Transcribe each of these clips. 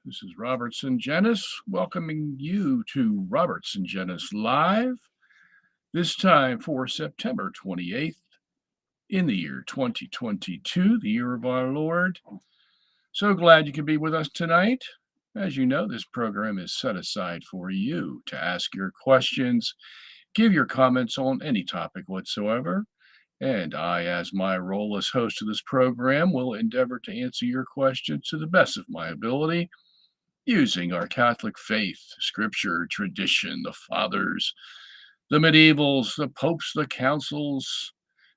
This is Robert Sungenis welcoming you to Robert Sungenis Live, this time for September 28th in the year 2022, the year of our Lord. So glad you could be with us tonight. As you know, this program is set aside for you to ask your questions, give your comments on any topic whatsoever. And I, as my role as host of this program, will endeavor to answer your questions to the best of my ability using our Catholic faith, scripture, tradition, the fathers, the medievals, the popes, the councils,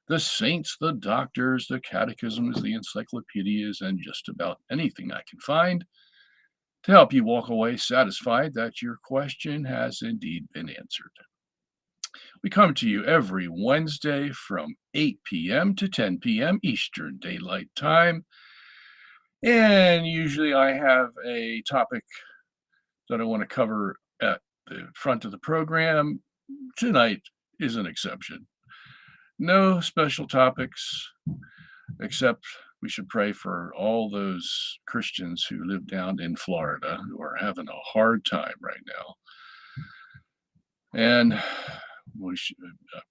the saints, the doctors, the catechisms, the encyclopedias, and just about anything I can find to help you walk away satisfied that your question has indeed been answered. We come to you every Wednesday from 8 p.m. to 10 p.m. Eastern Daylight Time. And usually I have a topic that I want to cover at the front of the program. Tonight is an exception. No special topics, except we should pray for all those Christians who live down in Florida who are having a hard time right now. And we should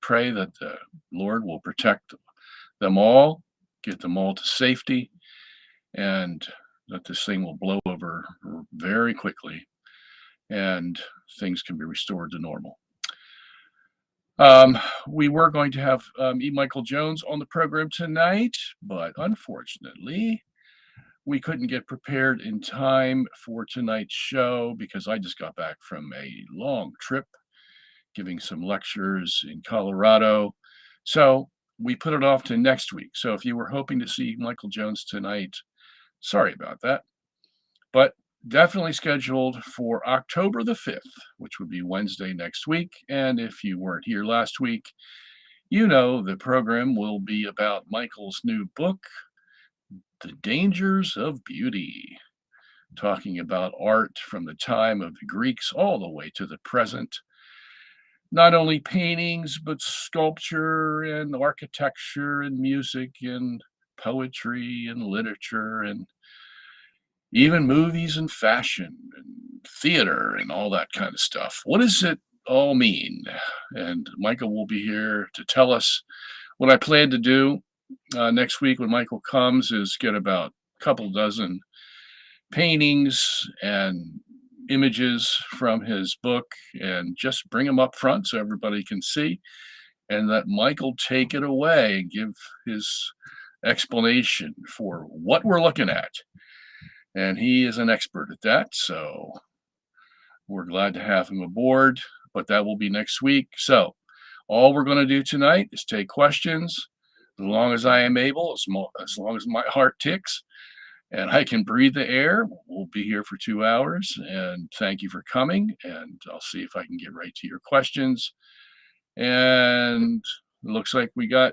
pray that the Lord will protect them all, get them all to safety, and that this thing will blow over very quickly and things can be restored to normal. We were going to have E. Michael Jones on the program tonight, but unfortunately, we couldn't get prepared in time for tonight's show because I just got back from a long trip giving some lectures in Colorado. So we put it off to next week. So if you were hoping to see Michael Jones tonight, sorry about that. But definitely scheduled for October the 5th, which would be Wednesday next week. And if you weren't here last week, you know the program will be about Michael's new book, The Dangers of Beauty, talking about art from the time of the Greeks all the way to the present. Not only paintings, but sculpture and architecture and music and poetry and literature and even movies and fashion and theater and all that kind of stuff. What does it all mean? And Michael will be here to tell us. What I plan to do next week when Michael comes is get about a couple dozen paintings and images from his book and just bring them up front so everybody can see, and let Michael take it away and give his explanation for what we're looking at. And he is an expert at that, so we're glad to have him aboard, but that will be next week. So all we're going to do tonight is take questions as long as I am able, as long as my heart ticks and I can breathe the air. We'll be here for 2 hours, and thank you for coming, and I'll see if I can get right to your questions. And it looks like we got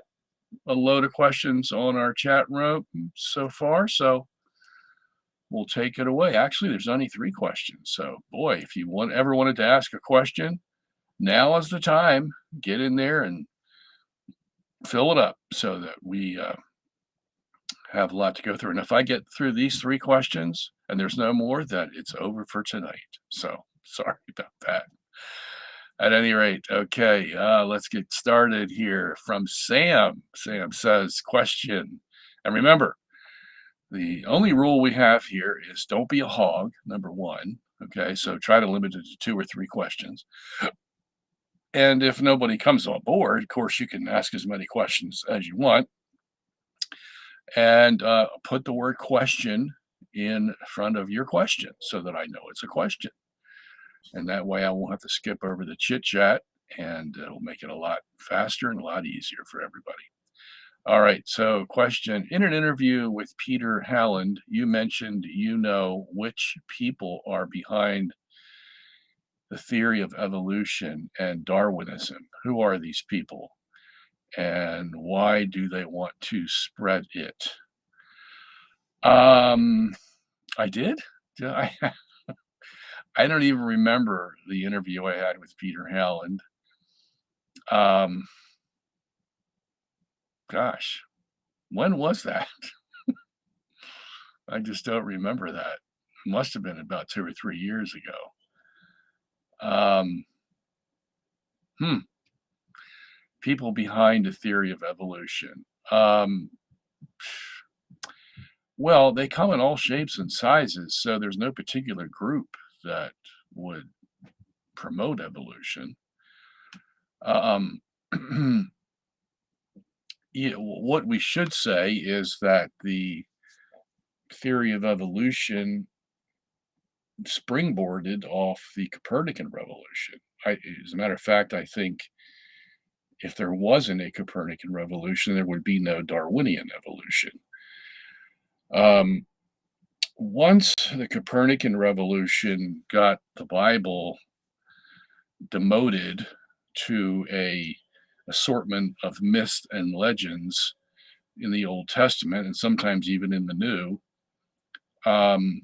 a load of questions on our chat room so far, so we'll take it away. Actually, there's only 3 questions. So, boy, if you ever wanted to ask a question, now is the time. Get in there and fill it up so that we have a lot to go through. And if I get through these 3 questions and there's no more, then it's over for tonight. So, sorry about that. At any rate, okay, let's get started here from Sam. Sam says, question. And remember, the only rule we have here is don't be a hog, number 1. Okay, so try to limit it to 2 or 3 questions. And if nobody comes on board, of course, you can ask as many questions as you want. And put the word question in front of your question so that I know it's a question. And that way I won't have to skip over the chit chat, and it'll make it a lot faster and a lot easier for everybody. All right, so question. In an interview with Peter Halland, you mentioned you know which people are behind the theory of evolution and Darwinism. Who are these people? And why do they want to spread it? I did? I don't even remember the interview I had with Peter Halland. Gosh, when was that? I just don't remember that. Must have been about 2 or 3 years ago. Um, hmm, People behind the theory of evolution. Well, they come in all shapes and sizes, so there's no particular group that would promote evolution. Um, yeah, what we should say is that the theory of evolution springboarded off the Copernican revolution. As a matter of fact, I think if there wasn't a Copernican revolution, there would be no Darwinian evolution. Um, Once the Copernican revolution got the Bible demoted to a assortment of myths and legends in the Old Testament and sometimes even in the New, um,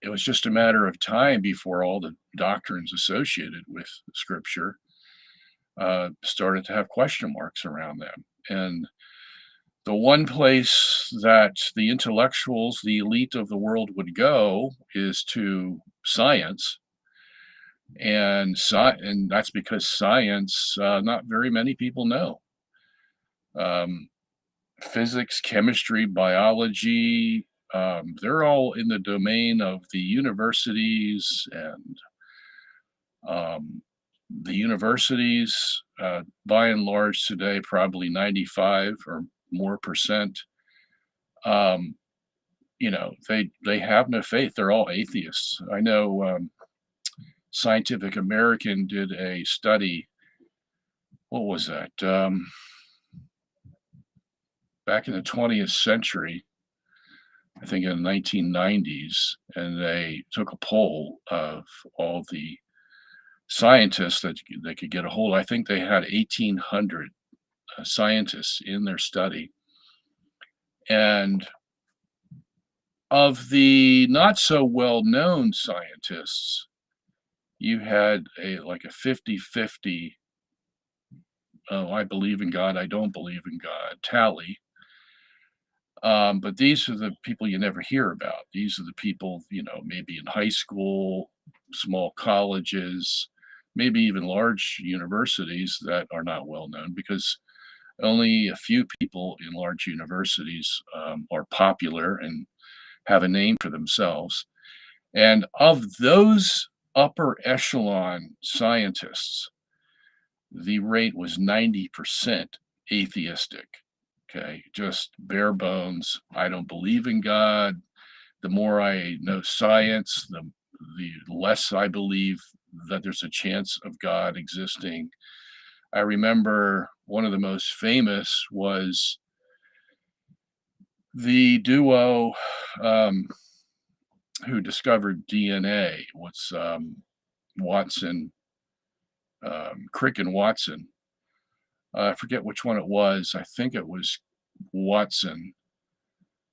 it was just a matter of time before all the doctrines associated with Scripture started to have question marks around them. And the one place that the intellectuals, the elite of the world would go is to science. And that's because science, not very many people know. Um, Physics, chemistry, biology, they're all in the domain of the universities, and um, the universities, by and large today, probably 95 or more percent, um, they have no faith. They're all atheists. I know Scientific American did a study. What was that? Back in the 20th century, I think in the 1990s, and they took a poll of all the scientists that they could get a hold of. I think they had 1,800 scientists in their study. And of the not so well known scientists, you had a 50-50, oh, I believe in God, I don't believe in God tally. But these are the people you never hear about. These are the people, maybe in high school, small colleges, maybe even large universities that are not well known, because only a few people in large universities are popular and have a name for themselves. And of those upper echelon scientists, the rate was 90% atheistic. Okay, just bare bones. I don't believe in God. The more I know science, the less I believe that there's a chance of God existing. I remember one of the most famous was the duo who discovered DNA. What's Watson, Crick and Watson. I forget which one it was. I think it was Watson,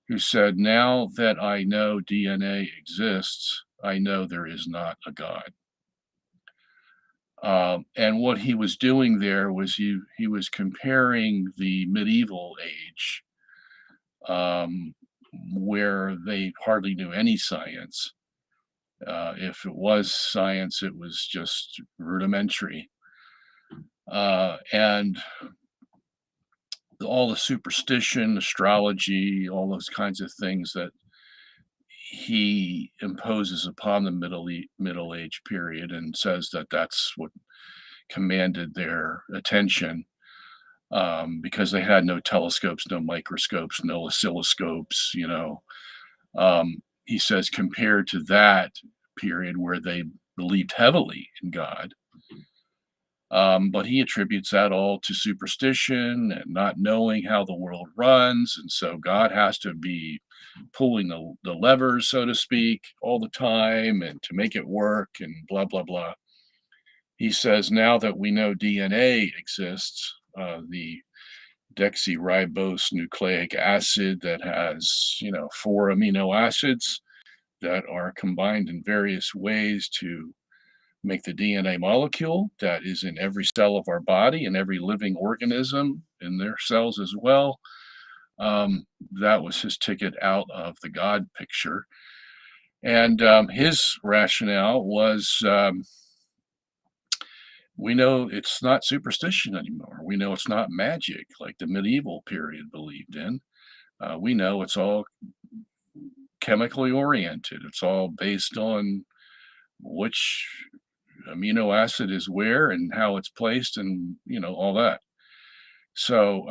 who said, "Now that I know DNA exists, I know there is not a God." And what he was doing there was he was comparing the medieval age, um, where they hardly knew any science. If it was science, it was just rudimentary. And all the superstition, astrology, all those kinds of things that he imposes upon the Middle Age period, and says that that's what commanded their attention, because they had no telescopes, no microscopes, no oscilloscopes. He says compared to that period where they believed heavily in God. But he attributes that all to superstition and not knowing how the world runs. And so God has to be pulling the levers, so to speak, all the time and to make it work and blah, blah, blah. He says now that we know DNA exists, the deoxyribose nucleic acid that has, 4 amino acids that are combined in various ways to make the DNA molecule that is in every cell of our body and every living organism in their cells as well. That was his ticket out of the God picture. And his rationale was, we know it's not superstition anymore. We know it's not magic like the medieval period believed in. We know it's all chemically oriented. It's all based on which amino acid is where and how it's placed and, all that. So,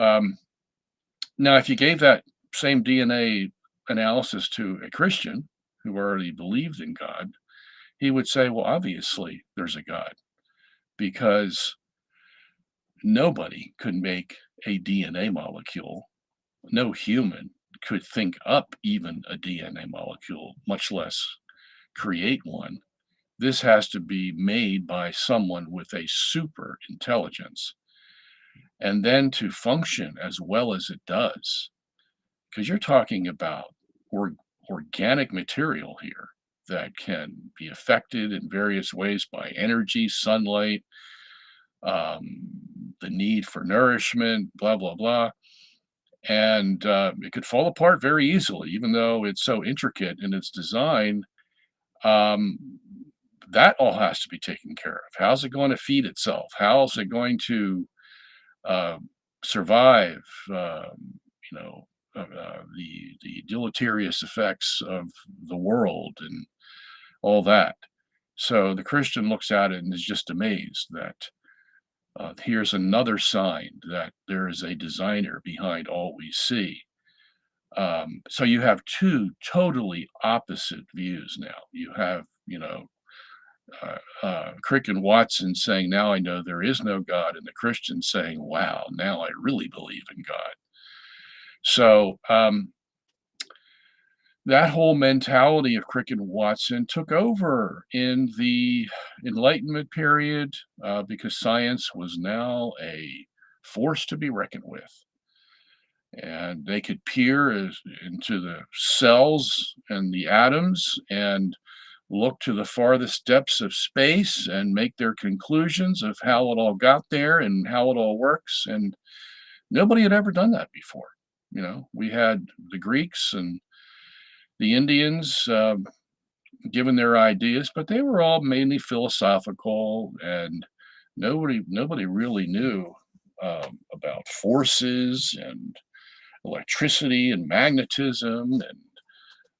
now if you gave that same DNA analysis to a Christian who already believed in God, he would say, well, obviously there's a God because nobody could make a DNA molecule. No human could think up even a DNA molecule, much less create one. This has to be made by someone with a super intelligence. And then to function as well as it does, because you're talking about or, organic material here that can be affected in various ways by energy, sunlight, the need for nourishment, blah, blah, blah. And it could fall apart very easily, even though it's so intricate in its design. Um, that all has to be taken care of. How's it going to feed itself? How's it going to uh, survive? The deleterious effects of the world and all that. So the Christian looks at it and is just amazed that here's another sign that there is a designer behind all we see. So you have two totally opposite views now. You have, Crick and Watson saying, now I know there is no God, and the Christian saying, wow, now I really believe in God. So that whole mentality of Crick and Watson took over in the Enlightenment period because science was now a force to be reckoned with. And they could peer into the cells and the atoms and look to the farthest depths of space and make their conclusions of how it all got there and how it all works. And nobody had ever done that before. We had the Greeks and the Indians given their ideas, but they were all mainly philosophical, and nobody really knew about forces and electricity and magnetism and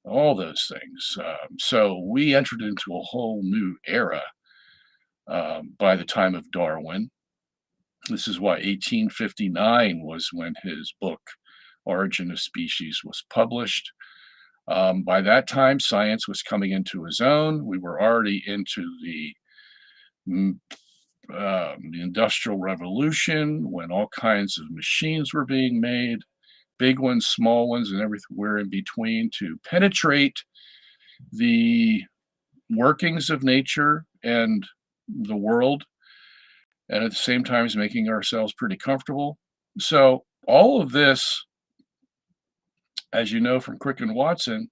all those things. So we entered into a whole new era by the time of Darwin. This is why 1859 was when his book, Origin of Species, was published. By that time, science was coming into its own. We were already into the Industrial Revolution when all kinds of machines were being made, big ones, small ones, and everywhere in between to penetrate the workings of nature and the world, and at the same time as making ourselves pretty comfortable. So all of this, as you know from Crick and Watson,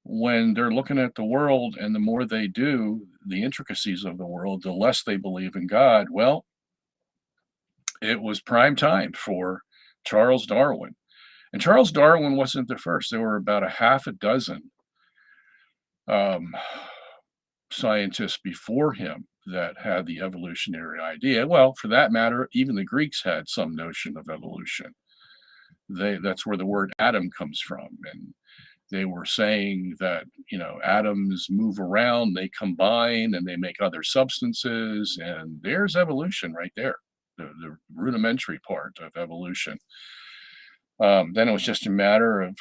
when they're looking at the world and the more they do, the intricacies of the world, the less they believe in God. Well, it was prime time for Charles Darwin. And Charles Darwin wasn't the first. There were about a half a dozen um, scientists before him that had the evolutionary idea. Well, for that matter, even the Greeks had some notion of evolution. That's where the word atom comes from. And they were saying that, atoms move around, they combine, and they make other substances. And there's evolution right there, the rudimentary part of evolution. Then it was just a matter of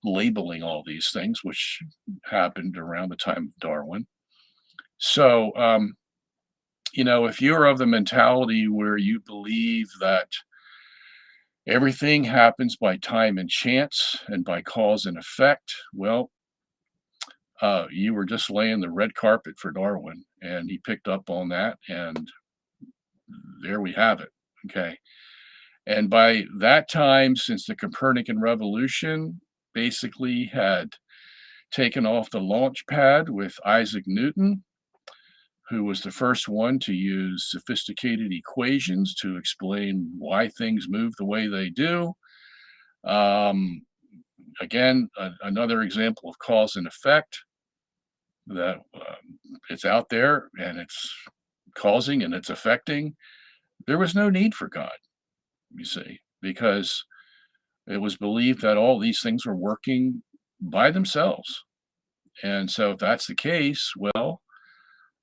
labeling all these things, which happened around the time of Darwin. So, if you're of the mentality where you believe that everything happens by time and chance and by cause and effect, well, you were just laying the red carpet for Darwin, and he picked up on that, and there we have it. Okay. And by that time, since the Copernican revolution basically had taken off the launch pad with Isaac Newton, who was the first one to use sophisticated equations to explain why things move the way they do. Um, Again, another example of cause and effect. that it's out there and it's causing and it's affecting, there was no need for God, you see, because it was believed that all these things were working by themselves. And so, if that's the case, well,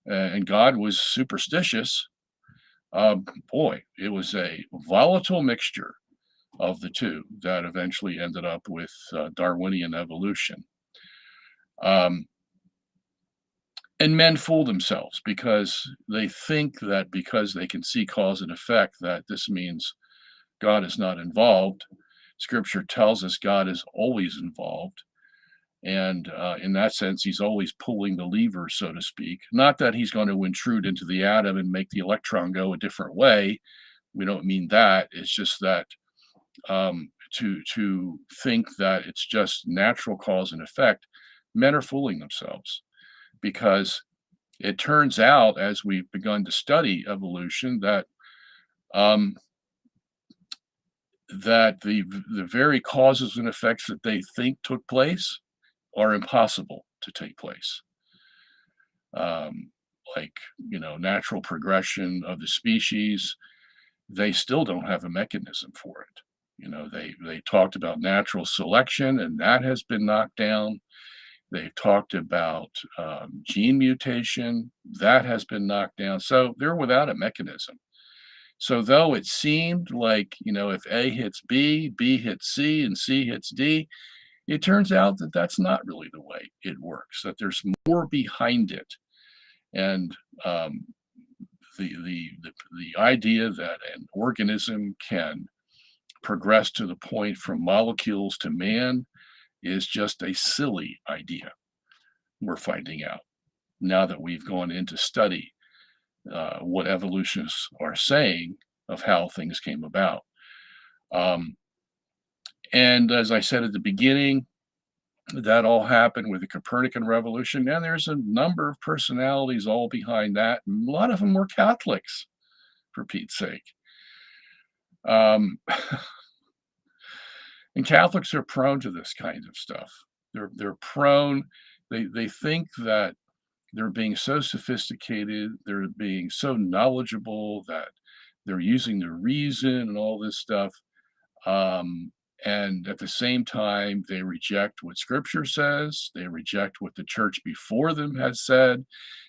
and God was superstitious, boy, it was a volatile mixture of the two that eventually ended up with Darwinian evolution. Um, and men fool themselves because they think that because they can see cause and effect, that this means God is not involved. Scripture tells us God is always involved. And in that sense, he's always pulling the lever, so to speak. Not that he's going to intrude into the atom and make the electron go a different way. We don't mean that. It's just that to think that it's just natural cause and effect, men are fooling themselves because it turns out, as we've begun to study evolution, that um, the very causes and effects that they think took place are impossible to take place. Um, like, natural progression of the species, they still don't have a mechanism for it. They talked about natural selection, and that has been knocked down. They've talked about gene mutation, that has been knocked down. So they're without a mechanism. So though it seemed like, if A hits B, B hits C, and C hits D, it turns out that that's not really the way it works, that there's more behind it. And the idea that an organism can progress to the point from molecules to man is just a silly idea. We're finding out now that we've gone into study what evolutionists are saying of how things came about. Um, and as I said at the beginning, that all happened with the Copernican revolution. And there's a number of personalities all behind that. And a lot of them were Catholics, for Pete's sake. Um, and Catholics are prone to this kind of stuff. They're prone. They think that they're being so sophisticated, they're being so knowledgeable that they're using their reason and all this stuff. And at the same time, they reject what Scripture says. They reject what the church before them has said.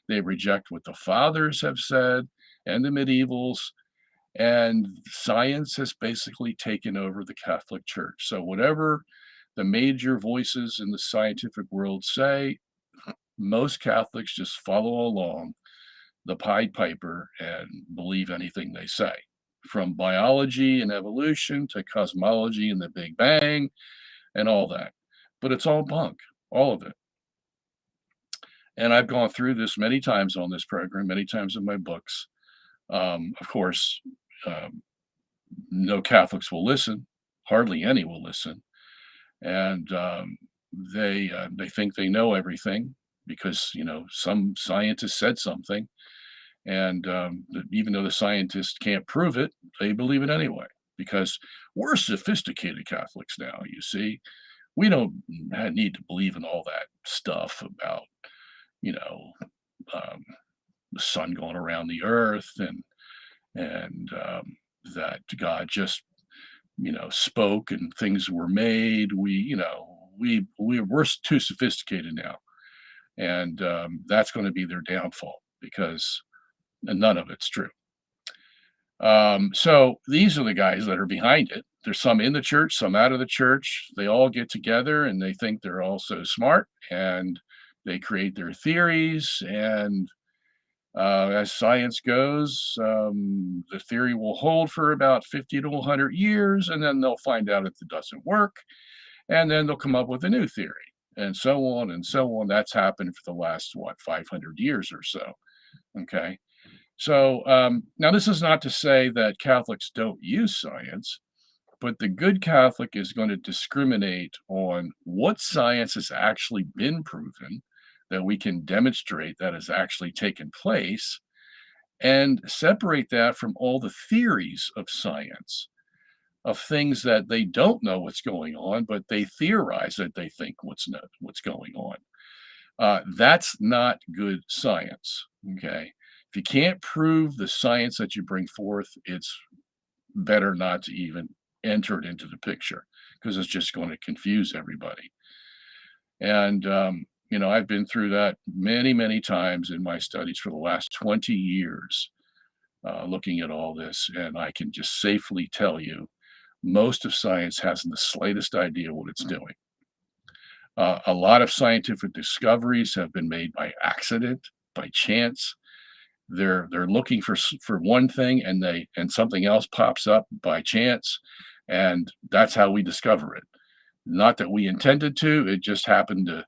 They reject what the fathers have said and the medievals. And science has basically taken over the Catholic Church. So, whatever the major voices in the scientific world say, most Catholics just follow along the Pied Piper and believe anything they say, from biology and evolution to cosmology and the Big Bang and all that. But it's all bunk, all of it. And I've gone through this many times on this program, many times in my books. Of course, um, no Catholics will listen, hardly any will listen, and they think they know everything because some scientist said something, and even though the scientists can't prove it, they believe it anyway because we're sophisticated Catholics now. You see, we don't need to believe in all that stuff about you know um, the sun going around the earth and that God just spoke and things were made. We're too sophisticated now, and that's going to be their downfall because none of it's true. So these are the guys that are behind it. There's some in the church, some out of the church. They all get together and they think they're all so smart and they create their theories. And as science goes, the theory will hold for about 50 to 100 years, and then they'll find out if it doesn't work. And then they'll come up with a new theory, and so on and so on. That's happened for the last, 500 years or so. Okay. So now, this is not to say that Catholics don't use science, but the good Catholic is going to discriminate on what science has actually been proven, that we can demonstrate that has actually taken place, and separate that from all the theories of science, of things that they don't know what's going on, but they theorize that they think what's going on. That's not good science. Okay. If you can't prove the science that you bring forth, it's better not to even enter it into the picture because it's just going to confuse everybody. And, I've been through that many, many times in my studies for the last 20 years, looking at all this. And I can just safely tell you most of science hasn't the slightest idea what it's doing. A lot of scientific discoveries have been made by accident, by chance. They're looking for one thing and something else pops up by chance, and that's how we discover it. Not that we intended to, it just happened to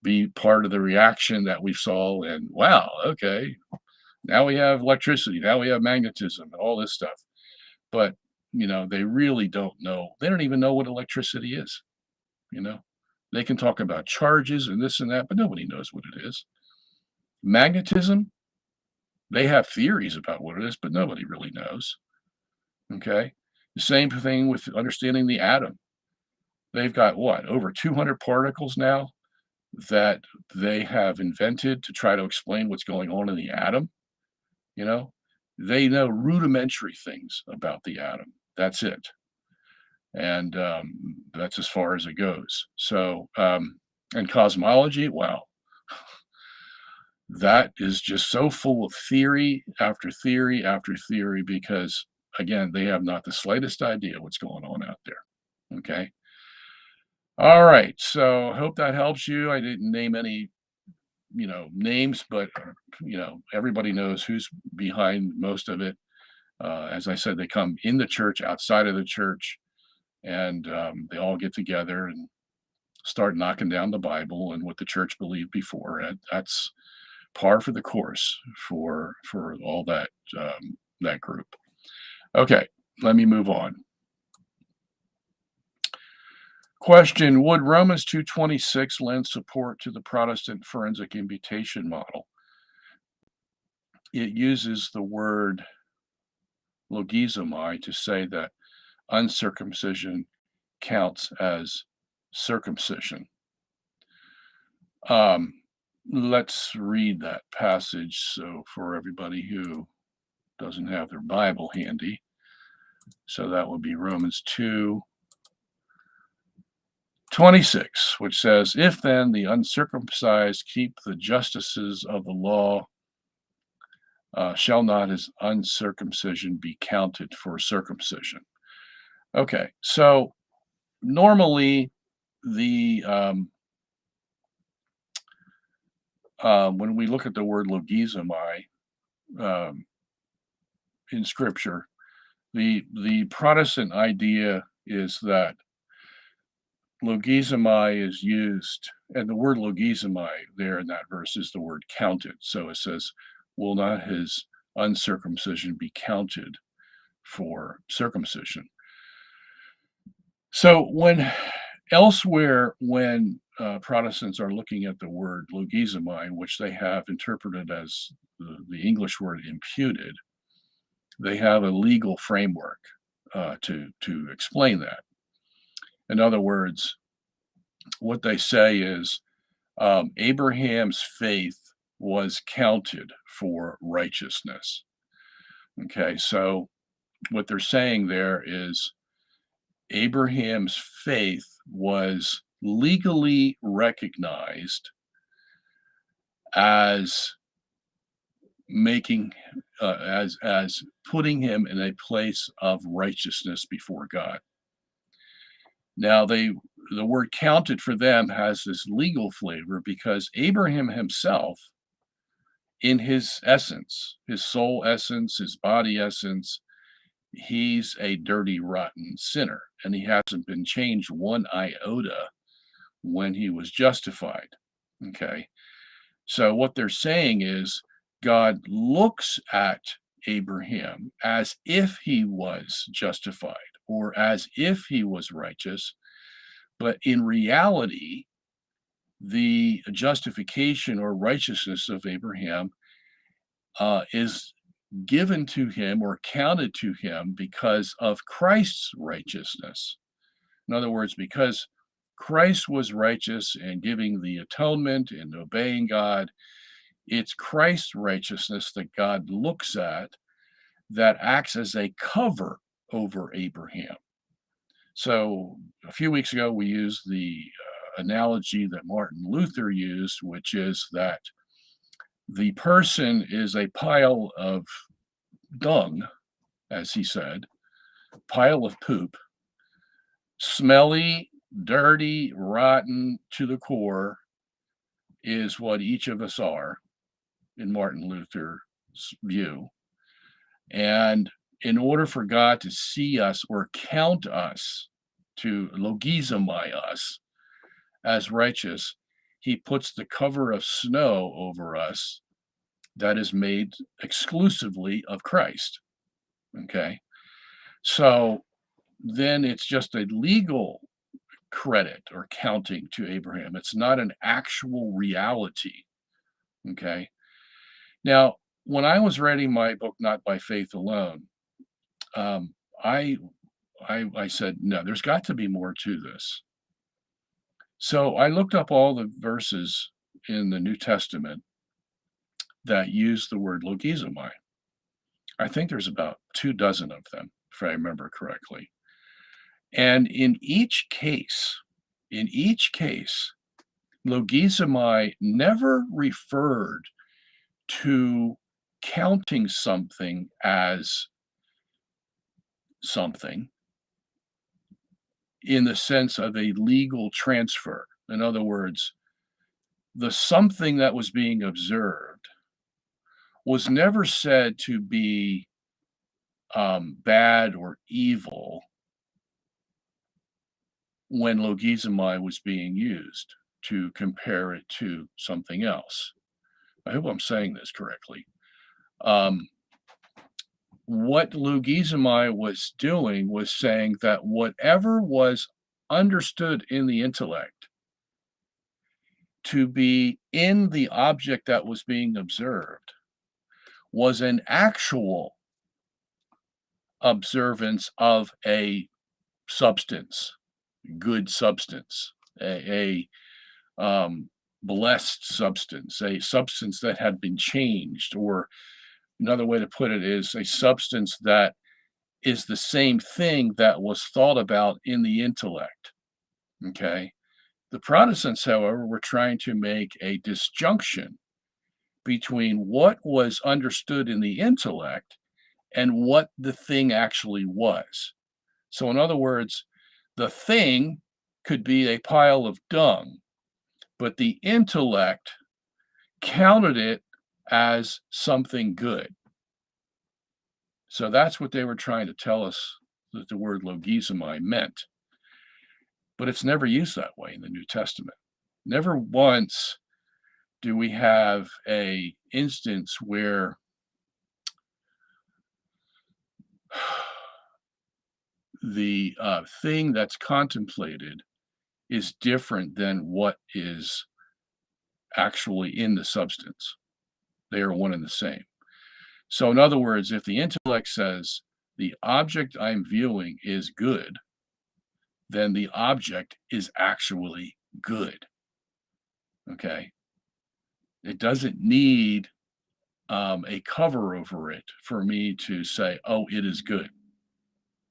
be part of the reaction that we saw, and wow, okay, now we have electricity, now we have magnetism, and all this stuff. But, they really don't know. They don't even know what electricity is, you know? They can talk about charges and this and that, but nobody knows what it is. Magnetism, they have theories about what it is, but nobody really knows. Okay. The same thing with understanding the atom. They've got what, over 200 particles now that they have invented to try to explain what's going on in the atom. You know, they know rudimentary things about the atom. That's it. And that's as far as it goes. So, and cosmology, wow, that is just so full of theory after theory after theory because, again, they have not the slightest idea what's going on out there. Okay. All right. So, hope that helps you. I didn't name any, names, but, everybody knows who's behind most of it. As I said, they come in the church, outside of the church, and they all get together and start knocking down the Bible and what the church believed before. That's par for the course for all that group. Okay, let me move on. Question: would Romans 2:26 lend support to the Protestant forensic imputation model? It uses the word logizomai to say that uncircumcision counts as circumcision. Let's read that passage so for everybody who doesn't have their Bible handy. So that would be Romans 2:26, which says, if then the uncircumcised keep the justices of the law, shall not his uncircumcision be counted for circumcision? Okay, so normally the when we look at the word logizomai in Scripture, the Protestant idea is that logizomai is used, and the word logizomai there in that verse is the word counted. So it says, will not his uncircumcision be counted for circumcision? So elsewhere, when Protestants are looking at the word logizomai, which they have interpreted as the English word imputed, they have a legal framework to explain that. In other words, what they say is Abraham's faith was counted for righteousness. Okay, so what they're saying there is Abraham's faith was legally recognized as making as putting him in a place of righteousness before God. Now the word counted for them has this legal flavor because Abraham himself, in his essence, his soul essence, his body essence, he's a dirty, rotten sinner, and he hasn't been changed one iota when he was justified. Okay. So what they're saying is God looks at Abraham as if he was justified or as if he was righteous, but in reality, the justification or righteousness of Abraham is given to him or counted to him because of Christ's righteousness. In other words, because Christ was righteous and giving the atonement and obeying God. It's Christ's righteousness that God looks at that acts as a cover over Abraham. So a few weeks ago, we used the analogy that Martin Luther used, which is that the person is a pile of dung, as he said, pile of poop, smelly, dirty, rotten to the core is what each of us are in Martin Luther's view. And in order for God to see us or count us, to logizomai us as righteous, he puts the cover of snow over us that is made exclusively of Christ. Okay. So then it's just a legal credit or counting to Abraham. It's not an actual reality. Okay. Now, when I was writing my book, Not by Faith Alone, um, I, I said, no, there's got to be more to this. So I looked up all the verses in the New Testament that use the word logizomai. I think there's about 24 of them, if I remember correctly. And in each case, logizomai never referred to counting something as something in the sense of a legal transfer. In other words, the something that was being observed was never said to be bad or evil when logizomai was being used to compare it to something else. I hope I'm saying this correctly. What logizomai was doing was saying that whatever was understood in the intellect to be in the object that was being observed was an actual observance of a substance, good substance, a blessed substance, a substance that had been changed, or another way to put it is a substance that is the same thing that was thought about in the intellect. Okay. The Protestants, however, were trying to make a disjunction between what was understood in the intellect and what the thing actually was. So, in other words, the thing could be a pile of dung, but the intellect counted it as something good. So that's what they were trying to tell us that the word logizomai meant. But it's never used that way in the New Testament. Never once do we have a instance where the thing that's contemplated is different than what is actually in the substance. They are one and the same. So, in other words, if the intellect says the object I'm viewing is good, then the object is actually good. Okay. It doesn't need a cover over it for me to say, oh, it is good.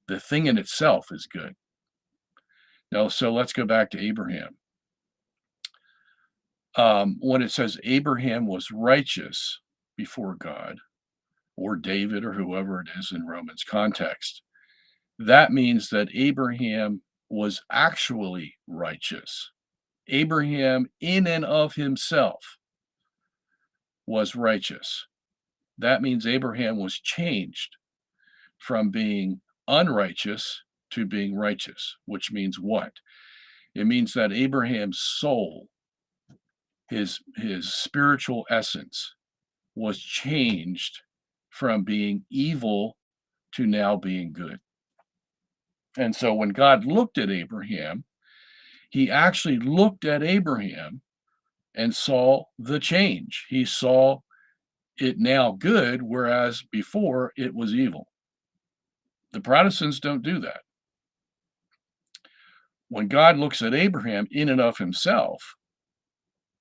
The thing in itself is good. Now, so let's go back to Abraham. When it says Abraham was righteous before God, or David, or whoever it is in Romans context, that means that Abraham was actually righteous. Abraham, in and of himself, was righteous. That means Abraham was changed from being unrighteous to being righteous, which means what? It means that Abraham's soul, his spiritual essence, was changed from being evil to now being good. And so when God looked at Abraham, he actually looked at Abraham and saw the change. He saw it now good, whereas before it was evil. The Protestants don't do that. When God looks at Abraham in and of himself,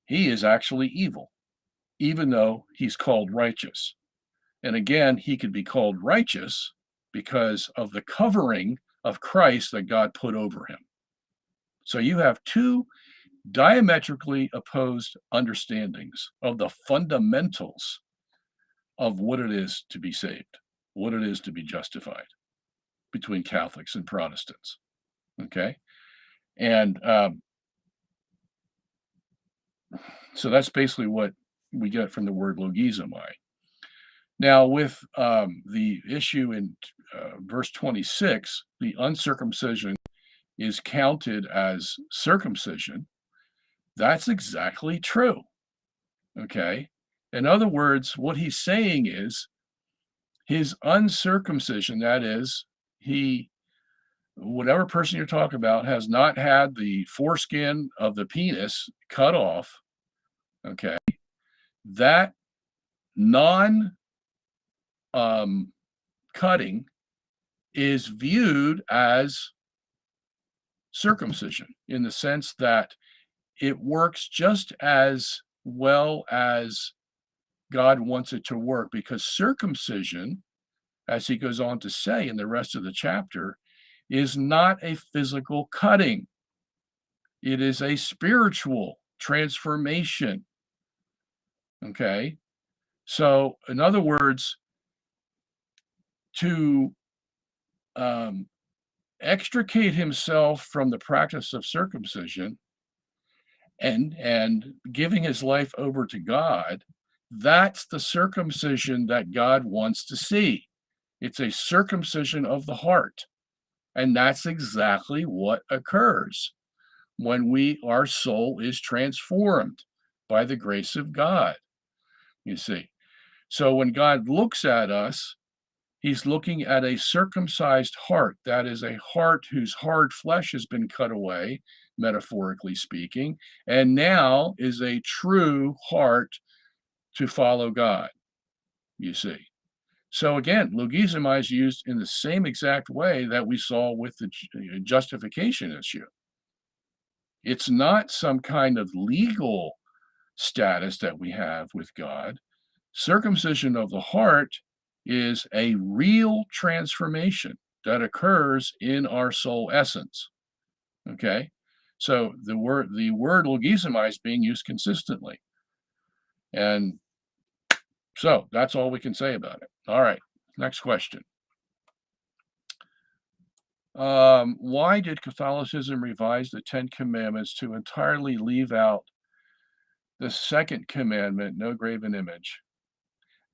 he is actually evil, even though he's called righteous. And again, he could be called righteous because of the covering of Christ that God put over him. So you have two diametrically opposed understandings of the fundamentals of what it is to be saved, what it is to be justified between Catholics and Protestants. Okay. And so that's basically what we get from the word logizomai. Now, with the issue in verse 26, the uncircumcision is counted as circumcision. That's exactly true. Okay. In other words, what he's saying is his uncircumcision, that is, whatever person you're talking about, has not had the foreskin of the penis cut off. Okay. That non cutting is viewed as circumcision in the sense that it works just as well as God wants it to work, because circumcision, as he goes on to say in the rest of the chapter, is not a physical cutting. It is a spiritual transformation. Okay. So, in other words, to extricate himself from the practice of circumcision and giving his life over to God, that's the circumcision that God wants to see. It's a circumcision of the heart. And that's exactly what occurs when our soul is transformed by the grace of God, you see. So when God looks at us, he's looking at a circumcised heart. That is a heart whose hard flesh has been cut away, metaphorically speaking, and now is a true heart to follow God, you see. So again, logizomai is used in the same exact way that we saw with the justification issue. It's not some kind of legal status that we have with God. Circumcision of the heart is a real transformation that occurs in our soul essence. Okay? So the word logizomai is being used consistently. And so that's all we can say about it. All right, next question. Why did Catholicism revise the Ten Commandments to entirely leave out the second commandment, no graven image,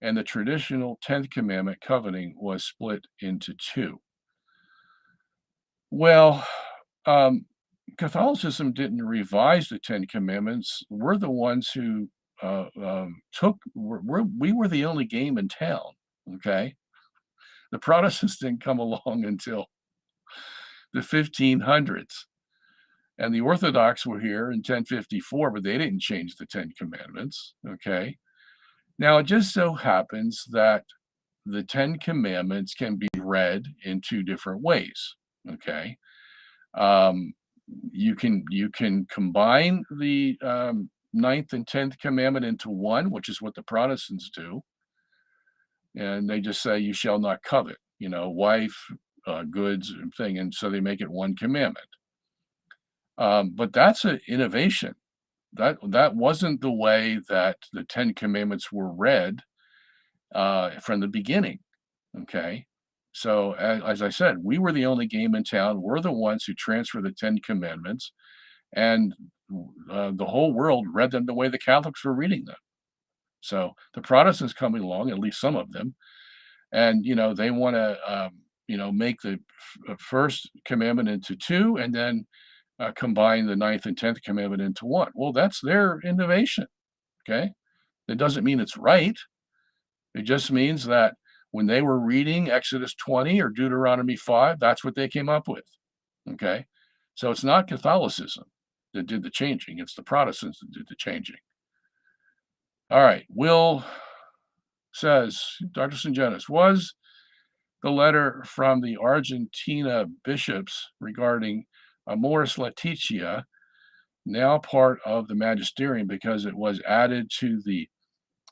and the traditional 10th commandment, coveting, was split into two? Well, Catholicism didn't revise the Ten Commandments. We're the ones who we were the only game in town. Okay, the Protestants didn't come along until the 1500s, and the Orthodox were here in 1054, but they didn't change the Ten Commandments. Okay, now it just so happens that the Ten Commandments can be read in two different ways. Okay, you can combine the ninth and 10th commandment into one, which is what the Protestants do, and they just say you shall not covet, wife, goods, and thing, and so they make it one commandment. But that's an innovation. That wasn't the way that the Ten Commandments were read from the beginning. Okay. So, as I said, we were the only game in town. We're the ones who transfer the Ten Commandments, and the whole world read them the way the Catholics were reading them. So the Protestants coming along, at least some of them, and they want to make the first commandment into two, and then combine the ninth and 10th commandment into one. Well, that's their innovation. Okay, that doesn't mean it's right. It just means that when they were reading Exodus 20 or Deuteronomy 5, that's what they came up with. Okay, so it's not Catholicism that did the changing, it's the Protestants that did the changing. All right, Will says, Dr. Sungenis, was the letter from the Argentina bishops regarding Amoris Laetitia, now part of the magisterium because it was added to the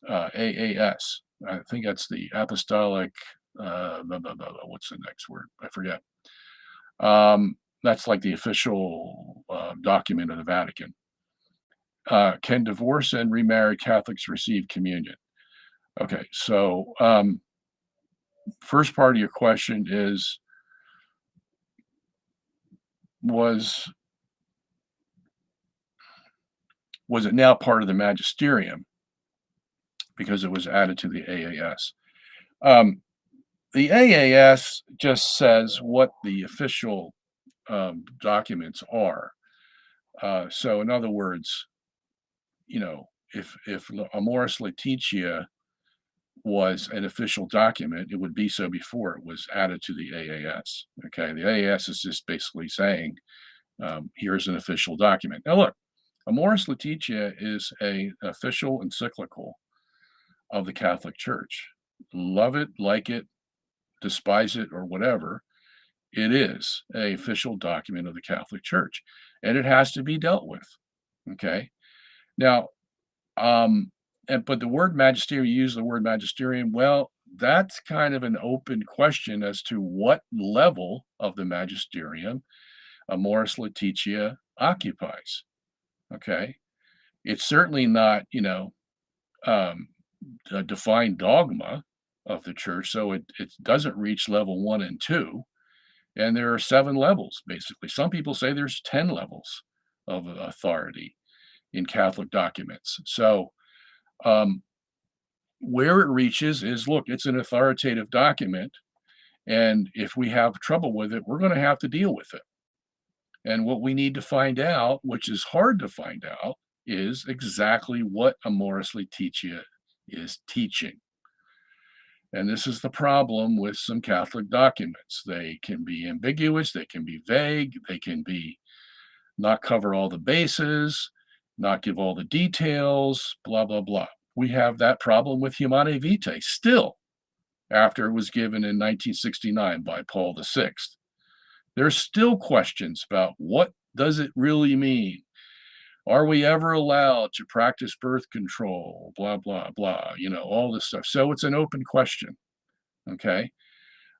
AAS. I think that's the apostolic. What's the next word? I forget. That's like the official document of the Vatican. Can divorced and remarried Catholics receive communion? Okay, so first part of your question is was it now part of the magisterium because it was added to the AAS? The AAS just says what the official documents are. So, in other words, if Amoris Laetitia was an official document, it would be so before it was added to the AAS. Okay, the AAS is just basically saying, here's an official document. Now, look, Amoris Laetitia is a official encyclical of the Catholic Church. Love it, like it, despise it, or whatever. It is a official document of the Catholic Church, and it has to be dealt with. Okay. Now, but the word magisterium, you use the word magisterium. Well, that's kind of an open question as to what level of the magisterium Amoris Laetitia occupies. Okay. It's certainly not, um, a defined dogma of the church, so it doesn't reach level 1 and 2. And there are 7 levels, basically. Some people say there's 10 levels of authority in Catholic documents. So, um, where it reaches is, look, it's an authoritative document, and if we have trouble with it, we're going to have to deal with it. And what we need to find out, which is hard to find out, is exactly what Amoris Laetitia is teaching. And this is the problem with some Catholic documents. They can be ambiguous, they can be vague, they can be not cover all the bases, not give all the details, blah, blah, blah. We have that problem with Humanae Vitae still, after it was given in 1969 by Paul VI. There's still questions about what does it really mean? Are we ever allowed to practice birth control? Blah, blah, blah, all this stuff. So it's an open question. Okay.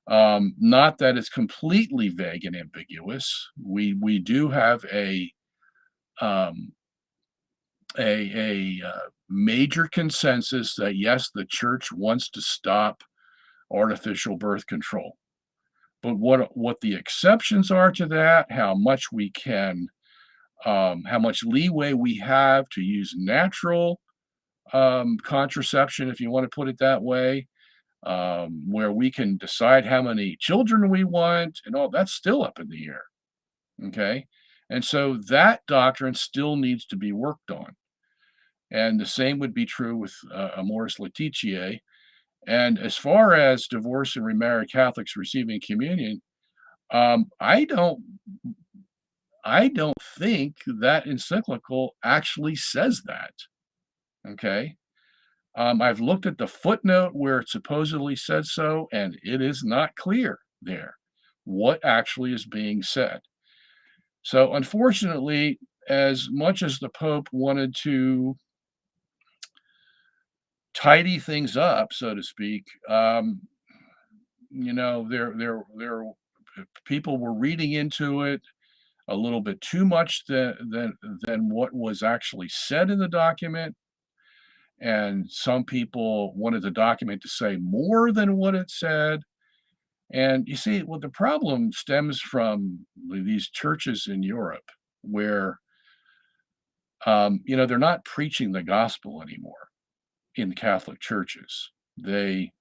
Not that it's completely vague and ambiguous. We do have um, a major consensus that yes, the church wants to stop artificial birth control. But what the exceptions are to that, how much we can, how much leeway we have to use natural contraception, if you want to put it that way, where we can decide how many children we want and all that's still up in the air. Okay. And so that doctrine still needs to be worked on. And the same would be true with Amoris Laetitia. And as far as divorced and remarried Catholics receiving communion, I don't think that encyclical actually says that. Okay. I've looked at the footnote where it supposedly said so, and it is not clear there what actually is being said. So, unfortunately, as much as the Pope wanted to tidy things up, so to speak, there people were reading into it a little bit too much than what was actually said in the document. And some people wanted the document to say more than what it said. And you see, well, the problem stems from these churches in Europe where, they're not preaching the gospel anymore in Catholic churches. They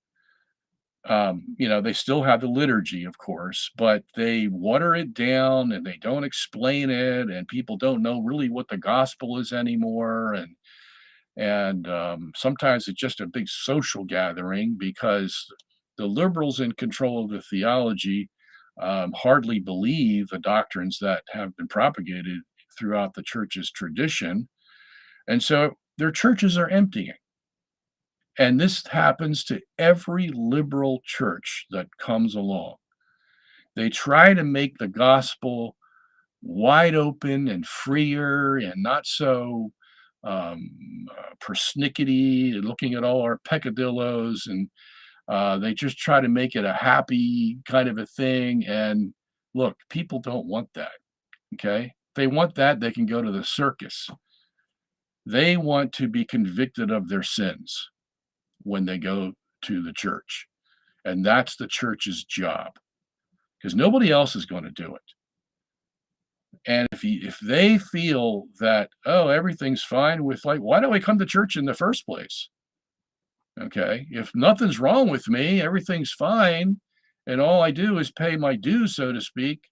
still have the liturgy, of course, but they water it down and they don't explain it, and people don't know really what the gospel is anymore. And sometimes it's just a big social gathering because the liberals in control of the theology hardly believe the doctrines that have been propagated throughout the church's tradition. And so their churches are emptying. And this happens to every liberal church that comes along. They try to make the gospel wide open and freer and not so persnickety and looking at all our peccadillos and they just try to make it a happy kind of a thing. And look, people don't want that. Okay. If they want that, they can go to the circus. They want to be convicted of their sins when they go to the church. And that's the church's job because nobody else is going to do it. And if they feel that, oh, everything's fine with like, why do I come to church in the first place? Okay. If nothing's wrong with me, everything's fine, and all I do is pay my dues, so to speak,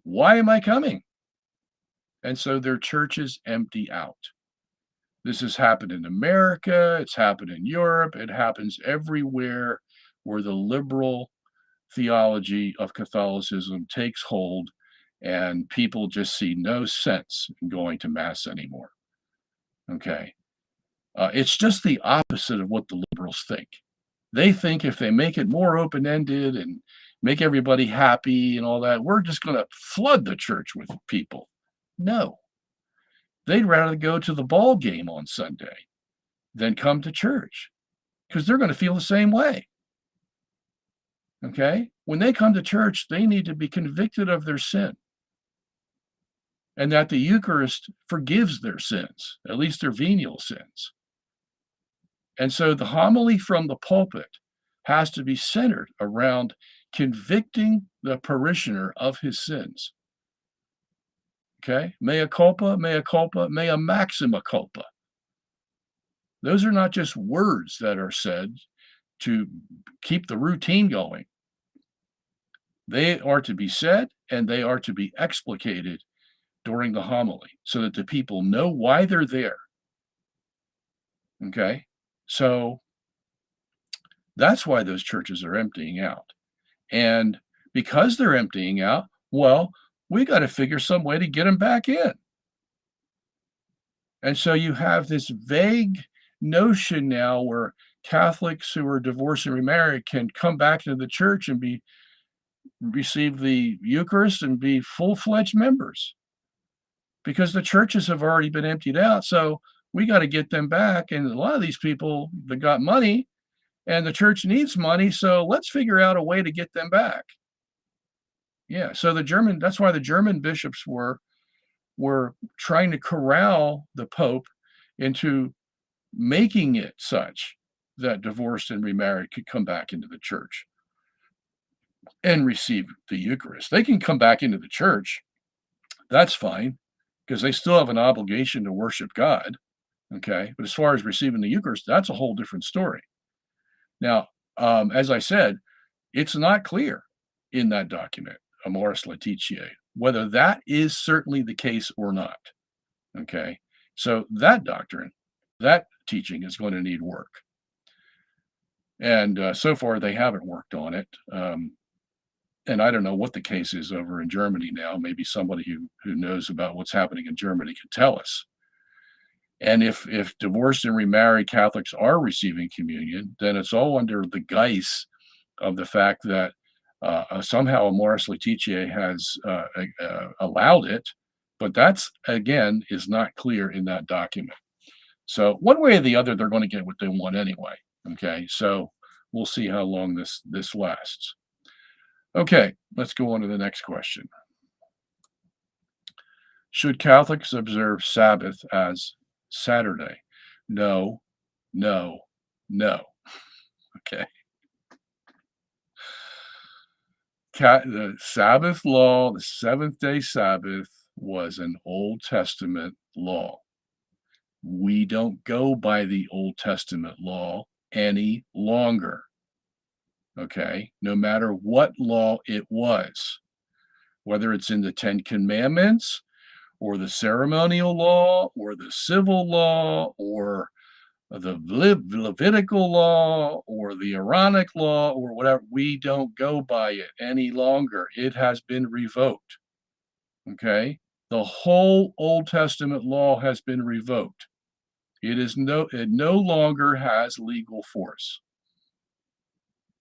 why am I coming? And so their churches empty out. This has happened in America, it's happened in Europe, it happens everywhere where the liberal theology of Catholicism takes hold and people just see no sense in going to mass anymore. Okay. It's just the opposite of what the liberals think. They think if they make it more open ended and make everybody happy and all that, we're just going to flood the church with people. No, they'd rather go to the ball game on Sunday than come to church because they're going to feel the same way. Okay. When they come to church, they need to be convicted of their sin and that the Eucharist forgives their sins, at least their venial sins. And so the homily from the pulpit has to be centered around convicting the parishioner of his sins. Okay? Mea culpa, mea culpa, mea maxima culpa. Those are not just words that are said to keep the routine going. They are to be said and they are to be explicated during the homily so that the people know why they're there. Okay? So that's why those churches are emptying out. And because they're emptying out, well, we got to figure some way to get them back in. And so you have this vague notion now where Catholics who are divorced and remarried can come back to the church and receive the Eucharist and be full-fledged members because the churches have already been emptied out. So we got to get them back. And a lot of these people that got money and the church needs money. So let's figure out a way to get them back. Yeah. So that's why the German bishops were trying to corral the Pope into making it such that divorced and remarried could come back into the church and receive the Eucharist. They can come back into the church. That's fine because they still have an obligation to worship God. Okay. But as far as receiving the Eucharist, that's a whole different story. Now, as I said, it's not clear in that document, Amoris Laetitia, whether that is certainly the case or not. Okay. So that doctrine, that teaching is going to need work. And so far, they haven't worked on it. And I don't know what the case is over in Germany now. Maybe somebody who knows about what's happening in Germany can tell us. And if divorced and remarried Catholics are receiving communion, then it's all under the guise of the fact that somehow Amoris Laetitia has allowed it, but that's again is not clear in that document. So one way or the other, they're going to get what they want anyway. Okay, so we'll see how long this lasts. Okay, let's go on to the next question. Should Catholics observe Sabbath as Saturday? No, no, no. Okay. The Sabbath law, the seventh-day Sabbath, was an Old Testament law. We don't go by the Old Testament law any longer. Okay, no matter what law it was, whether it's in the Ten Commandments or the ceremonial law or the civil law or the Levitical law or the Aaronic law or whatever, we don't go by it any longer. It has been revoked. Okay, the whole Old Testament law has been revoked. It no longer has legal force.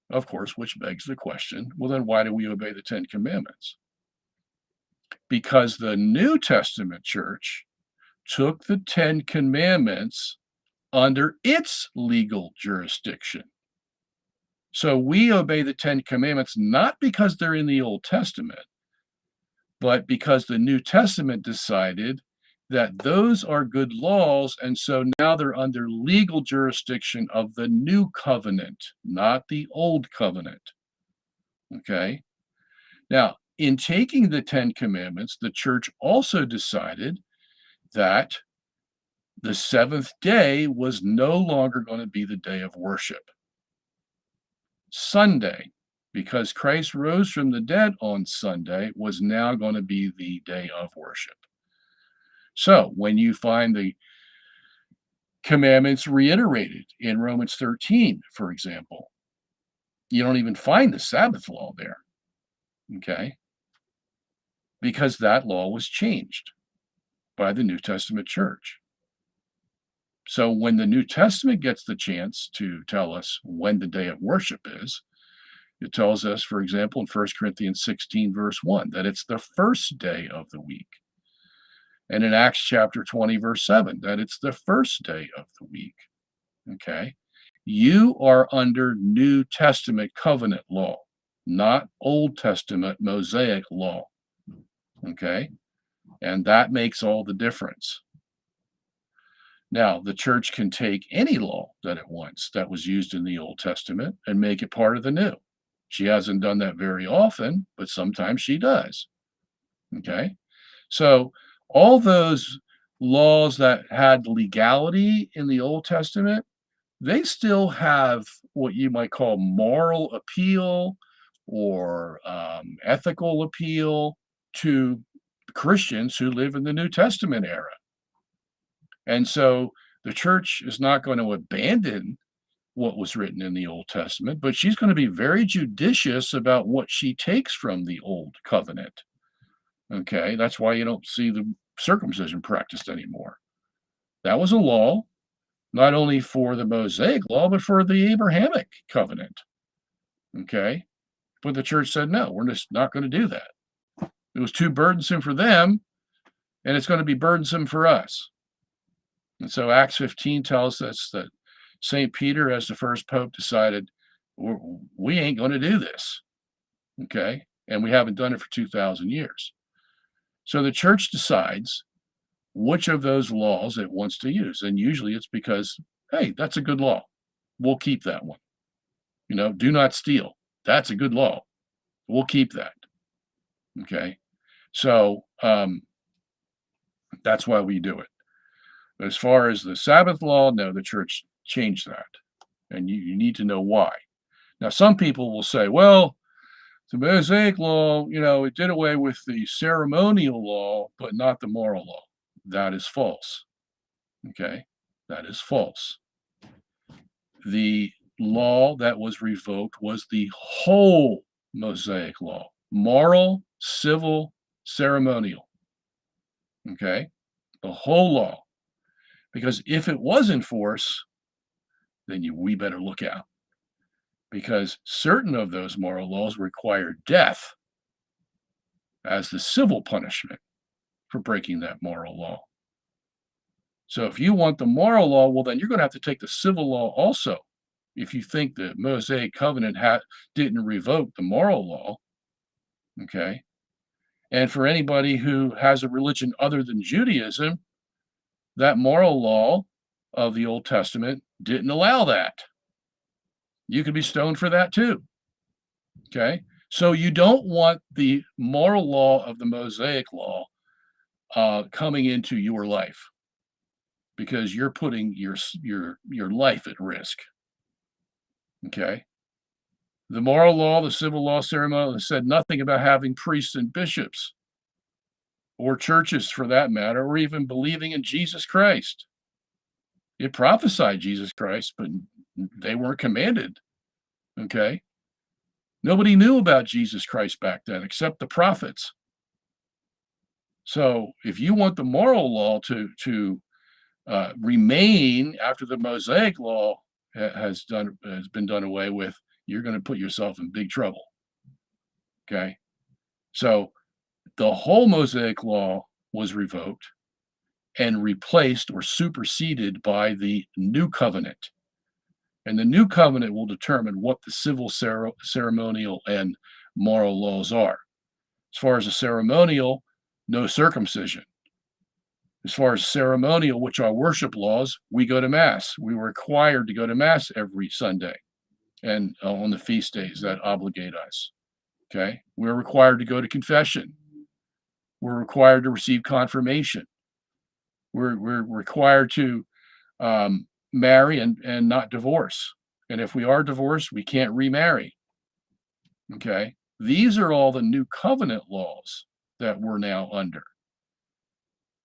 Of course, which begs the question, well, then why do we obey the Ten Commandments? Because the New Testament church took the Ten Commandments under its legal jurisdiction. So we obey the Ten Commandments not because they're in the Old Testament, but because the New Testament decided that those are good laws, and so now they're under legal jurisdiction of the New Covenant, not the Old Covenant. Okay? Now, in taking the Ten Commandments, the church also decided that the seventh day was no longer going to be the day of worship. Sunday, because Christ rose from the dead on Sunday, was now going to be the day of worship. So when you find the commandments reiterated in Romans 13, for example, you don't even find the Sabbath law there, okay? Because that law was changed by the New Testament church. So when the New Testament gets the chance to tell us when the day of worship is, it tells us, for example, in 1 Corinthians 16, verse 1, that it's the first day of the week. And in Acts chapter 20, verse 7, that it's the first day of the week. Okay? You are under New Testament covenant law, not Old Testament Mosaic law. Okay? And that makes all the difference. Now, the church can take any law that it wants that was used in the Old Testament and make it part of the New. She hasn't done that very often, but sometimes she does. Okay? So, all those laws that had legality in the Old Testament, they still have what you might call moral appeal or ethical appeal to Christians who live in the New Testament era. And so the church is not going to abandon what was written in the Old Testament, but she's going to be very judicious about what she takes from the Old Covenant. Okay, that's why you don't see the circumcision practiced anymore. That was a law, not only for the Mosaic law, but for the Abrahamic covenant. Okay, but the church said, no, we're just not going to do that. It was too burdensome for them, and it's going to be burdensome for us. And so Acts 15 tells us that St. Peter, as the first pope, decided, we ain't going to do this. Okay, and we haven't done it for 2,000 years. So the church decides which of those laws it wants to use. And usually it's because, hey, that's a good law. We'll keep that one. You know, do not steal. That's a good law. We'll keep that. Okay. So that's why we do it. But as far as the Sabbath law, no, the church changed that. And you need to know why. Now, some people will say, well, the Mosaic law, you know, it did away with the ceremonial law, but not the moral law. That is false. Okay, that is false. The law that was revoked was the whole Mosaic law, moral, civil, ceremonial. Okay, the whole law. Because if it was in force, then we better look out. Because certain of those moral laws require death as the civil punishment for breaking that moral law. So if you want the moral law, well, then you're going to have to take the civil law also. If you think the Mosaic covenant didn't revoke the moral law, okay? And for anybody who has a religion other than Judaism, that moral law of the Old Testament didn't allow that. You could be stoned for that too. Okay, so you don't want the moral law of the Mosaic law coming into your life because you're putting your life at risk. Okay, the moral law, the civil law ceremony said nothing about having priests and bishops or churches for that matter, or even believing in Jesus Christ. It prophesied Jesus Christ, but they weren't commanded. Okay. Nobody knew about Jesus Christ back then except the prophets. So if you want the moral law to remain after the Mosaic law has been done away with, you're going to put yourself in big trouble. Okay. So The whole Mosaic Law was revoked and replaced or superseded by the New Covenant. And the New Covenant will determine what the civil, ceremonial, and moral laws are. As far as the ceremonial, no circumcision. As far as ceremonial, which are worship laws, we go to Mass. We were required to go to Mass every Sunday and on the feast days that obligate us. Okay. We're required to go to confession. We're required to receive confirmation. We're required to marry and not divorce. And if we are divorced, we can't remarry. Okay. These are all the new covenant laws that we're now under.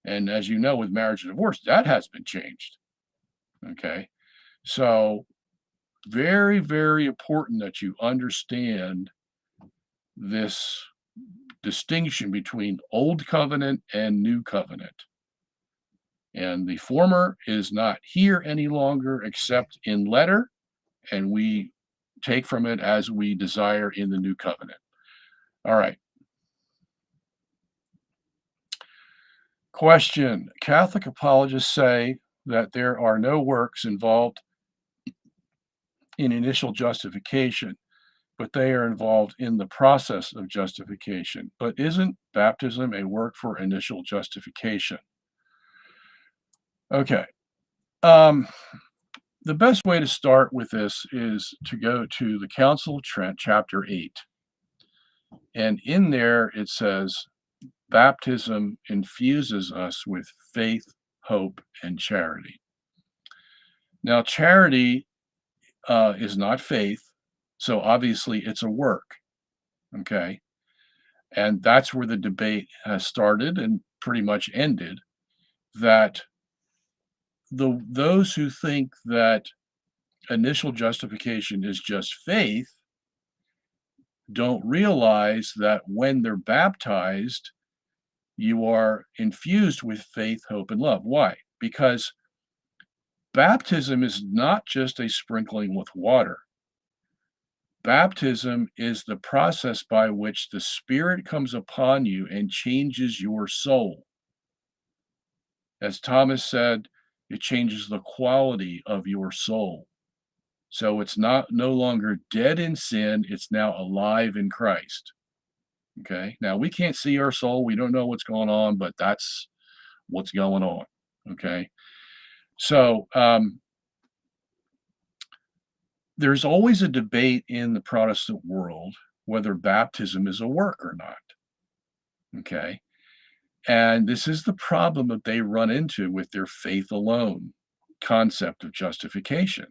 And as you know, with marriage and divorce, that has been changed. Okay. So, very, very important that you understand this distinction between old covenant and new covenant. And the former is not here any longer except in letter, and we take from it as we desire in the new covenant. All right. Question. Catholic apologists say that there are no works involved in initial justification, but they are involved in the process of justification. But isn't baptism a work for initial justification? Okay. The best way to start with this is to go to the Council of Trent, chapter 8. And in there it says, baptism infuses us with faith, hope, and charity. Now, charity is not faith, so obviously it's a work, okay? And that's where the debate has started and pretty much ended, that those who think that initial justification is just faith don't realize that when they're baptized, you are infused with faith, hope, and love. Why? Because baptism is not just a sprinkling with water. Baptism is the process by which the Spirit comes upon you and changes your soul. As Thomas said, it changes the quality of your soul. So it's no longer dead in sin, it's now alive in Christ. Okay. Now we can't see our soul, we don't know what's going on, but that's what's going on. Okay. So there's always a debate in the Protestant world whether baptism is a work or not. Okay. And this is the problem that they run into with their faith alone concept of justification.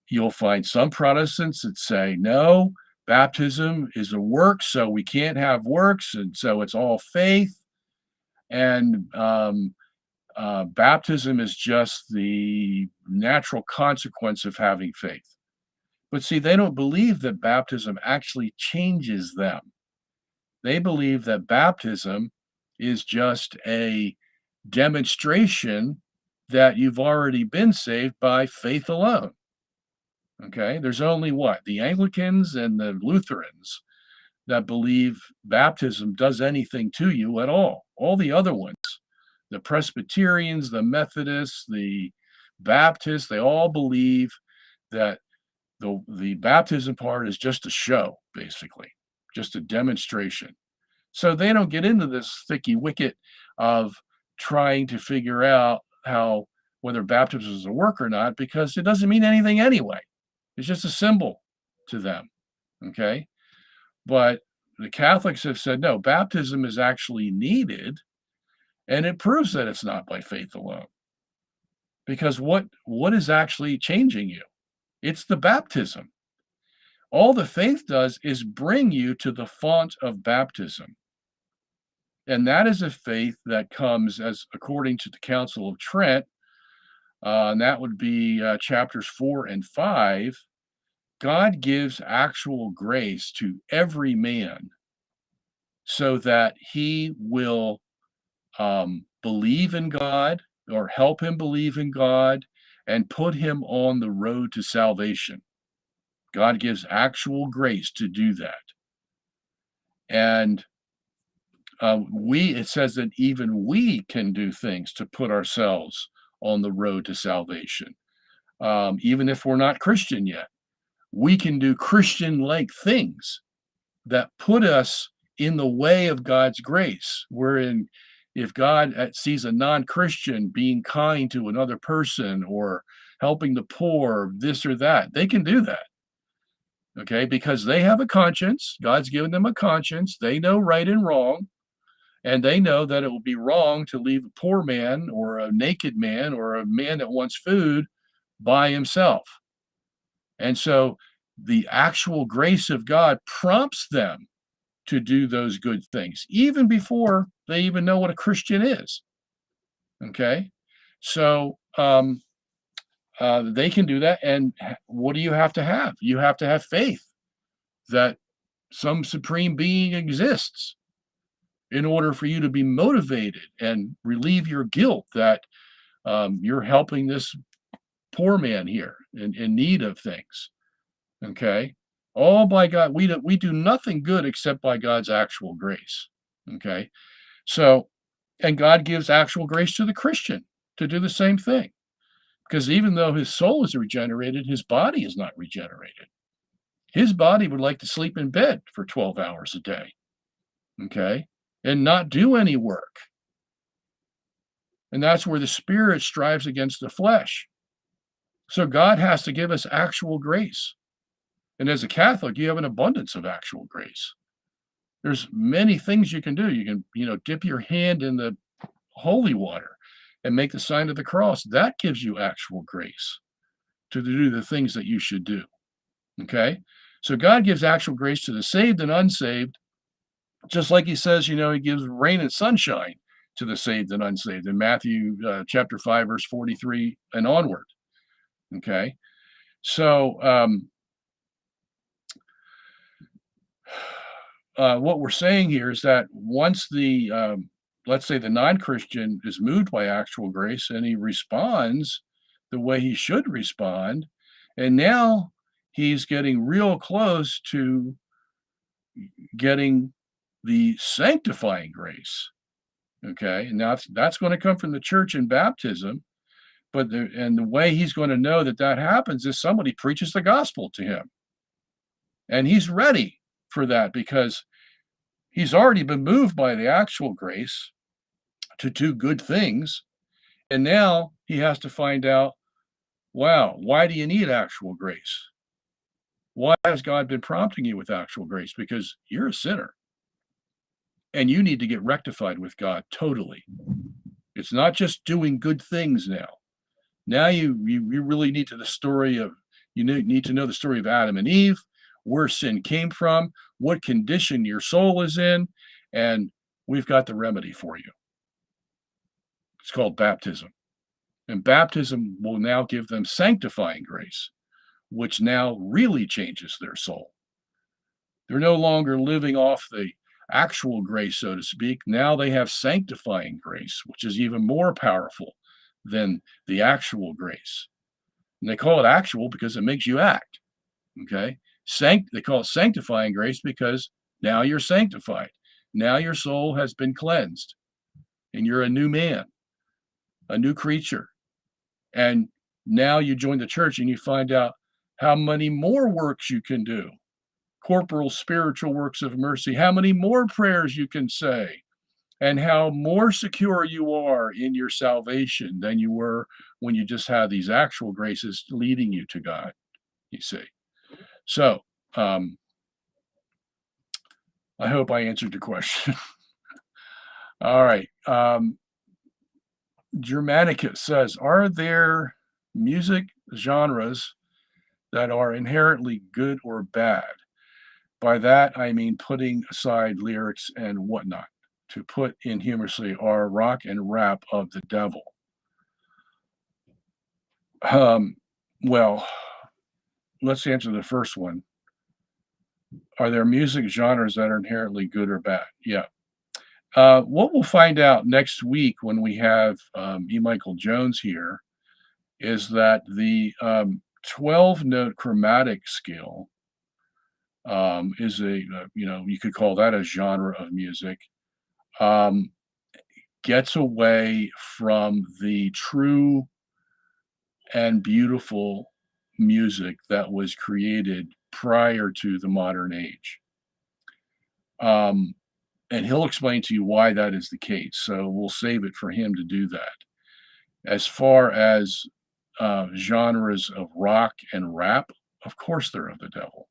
You'll find some Protestants that say, no, baptism is a work, so we can't have works, and so it's all faith. And baptism is just the natural consequence of having faith. But see, they don't believe that baptism actually changes them. They believe that baptism is just a demonstration that you've already been saved by faith alone. Okay, there's only what? The Anglicans and the Lutherans that believe baptism does anything to you at all. All the other ones, the Presbyterians, the Methodists, the Baptists, they all believe that the baptism part is just a show, basically, just a demonstration. So they don't get into this thicky wicket of trying to figure out whether baptism is a work or not, because it doesn't mean anything anyway. It's just a symbol to them. Okay. But the Catholics have said, no, baptism is actually needed. And it proves that it's not by faith alone. Because what is actually changing you? It's the baptism. All the faith does is bring you to the font of baptism. And that is a faith that comes, as according to the Council of Trent, and that would be chapters 4 and 5. God gives actual grace to every man so that he will believe in God or help him believe in God and put him on the road to salvation. God gives actual grace to do that. And it says that even we can do things to put ourselves on the road to salvation, even if we're not Christian yet. We can do Christian-like things that put us in the way of God's grace. Wherein, if God sees a non-Christian being kind to another person or helping the poor, this or that, they can do that. Okay, because they have a conscience. God's given them a conscience. They know right and wrong, and they know that it will be wrong to leave a poor man or a naked man or a man that wants food by himself. And so the actual grace of God prompts them to do those good things, even before they even know what a Christian is. Okay. So they can do that. And what do you have to have? You have to have faith that some supreme being exists in order for you to be motivated and relieve your guilt that you're helping this poor man here in need of things. Okay. All by God. We do nothing good except by God's actual grace. Okay. So, and God gives actual grace to the Christian to do the same thing. Because even though his soul is regenerated, his body is not regenerated. His body would like to sleep in bed for 12 hours a day. Okay. And not do any work. And that's where the spirit strives against the flesh. So God has to give us actual grace. And as a Catholic, you have an abundance of actual grace. There's many things you can do. You can, dip your hand in the holy water and make the sign of the cross. That gives you actual grace to do the things that you should do. Okay? So God gives actual grace to the saved and unsaved, just like he says, he gives rain and sunshine to the saved and unsaved in Matthew chapter 5, verse 43 and onward. Okay? So, what we're saying here is that once let's say the non-Christian is moved by actual grace and he responds the way he should respond, and now he's getting real close to getting the sanctifying grace. Okay, and that's going to come from the church in baptism, but the way he's going to know that happens is somebody preaches the gospel to him, and he's ready for that because he's already been moved by the actual grace to do good things. And now he has to find out, wow, why do you need actual grace? Why has God been prompting you with actual grace? Because you're a sinner and you need to get rectified with God totally. It's not just doing good things now. Now you really need to need to know the story of Adam and Eve, where sin came from, what condition your soul is in, and we've got the remedy for you. It's called baptism. And baptism will now give them sanctifying grace, which now really changes their soul. They're no longer living off the actual grace, so to speak. Now they have sanctifying grace, which is even more powerful than the actual grace. And they call it actual because it makes you act. Okay? They call it sanctifying grace because now you're sanctified. Now your soul has been cleansed and you're a new man, a new creature. And now you join the church and you find out how many more works you can do. Corporal, spiritual works of mercy, how many more prayers you can say, and how more secure you are in your salvation than you were when you just had these actual graces leading you to God, you see. So, I hope I answered your question. All right. Germanicus says, are there music genres that are inherently good or bad? By that, I mean putting aside lyrics and whatnot. To put in humorously, are rock and rap of the devil? Well, let's answer the first one. Are there music genres that are inherently good or bad? Yeah. What we'll find out next week when we have E. Michael Jones here is that the 12-note chromatic scale is you could call that a genre of music. um, gets away from the true and beautiful music that was created prior to the modern age. Um, and he'll explain to you why that is the case. So we'll save it for him to do that. As far as genres of rock and rap, of course they're of the devil.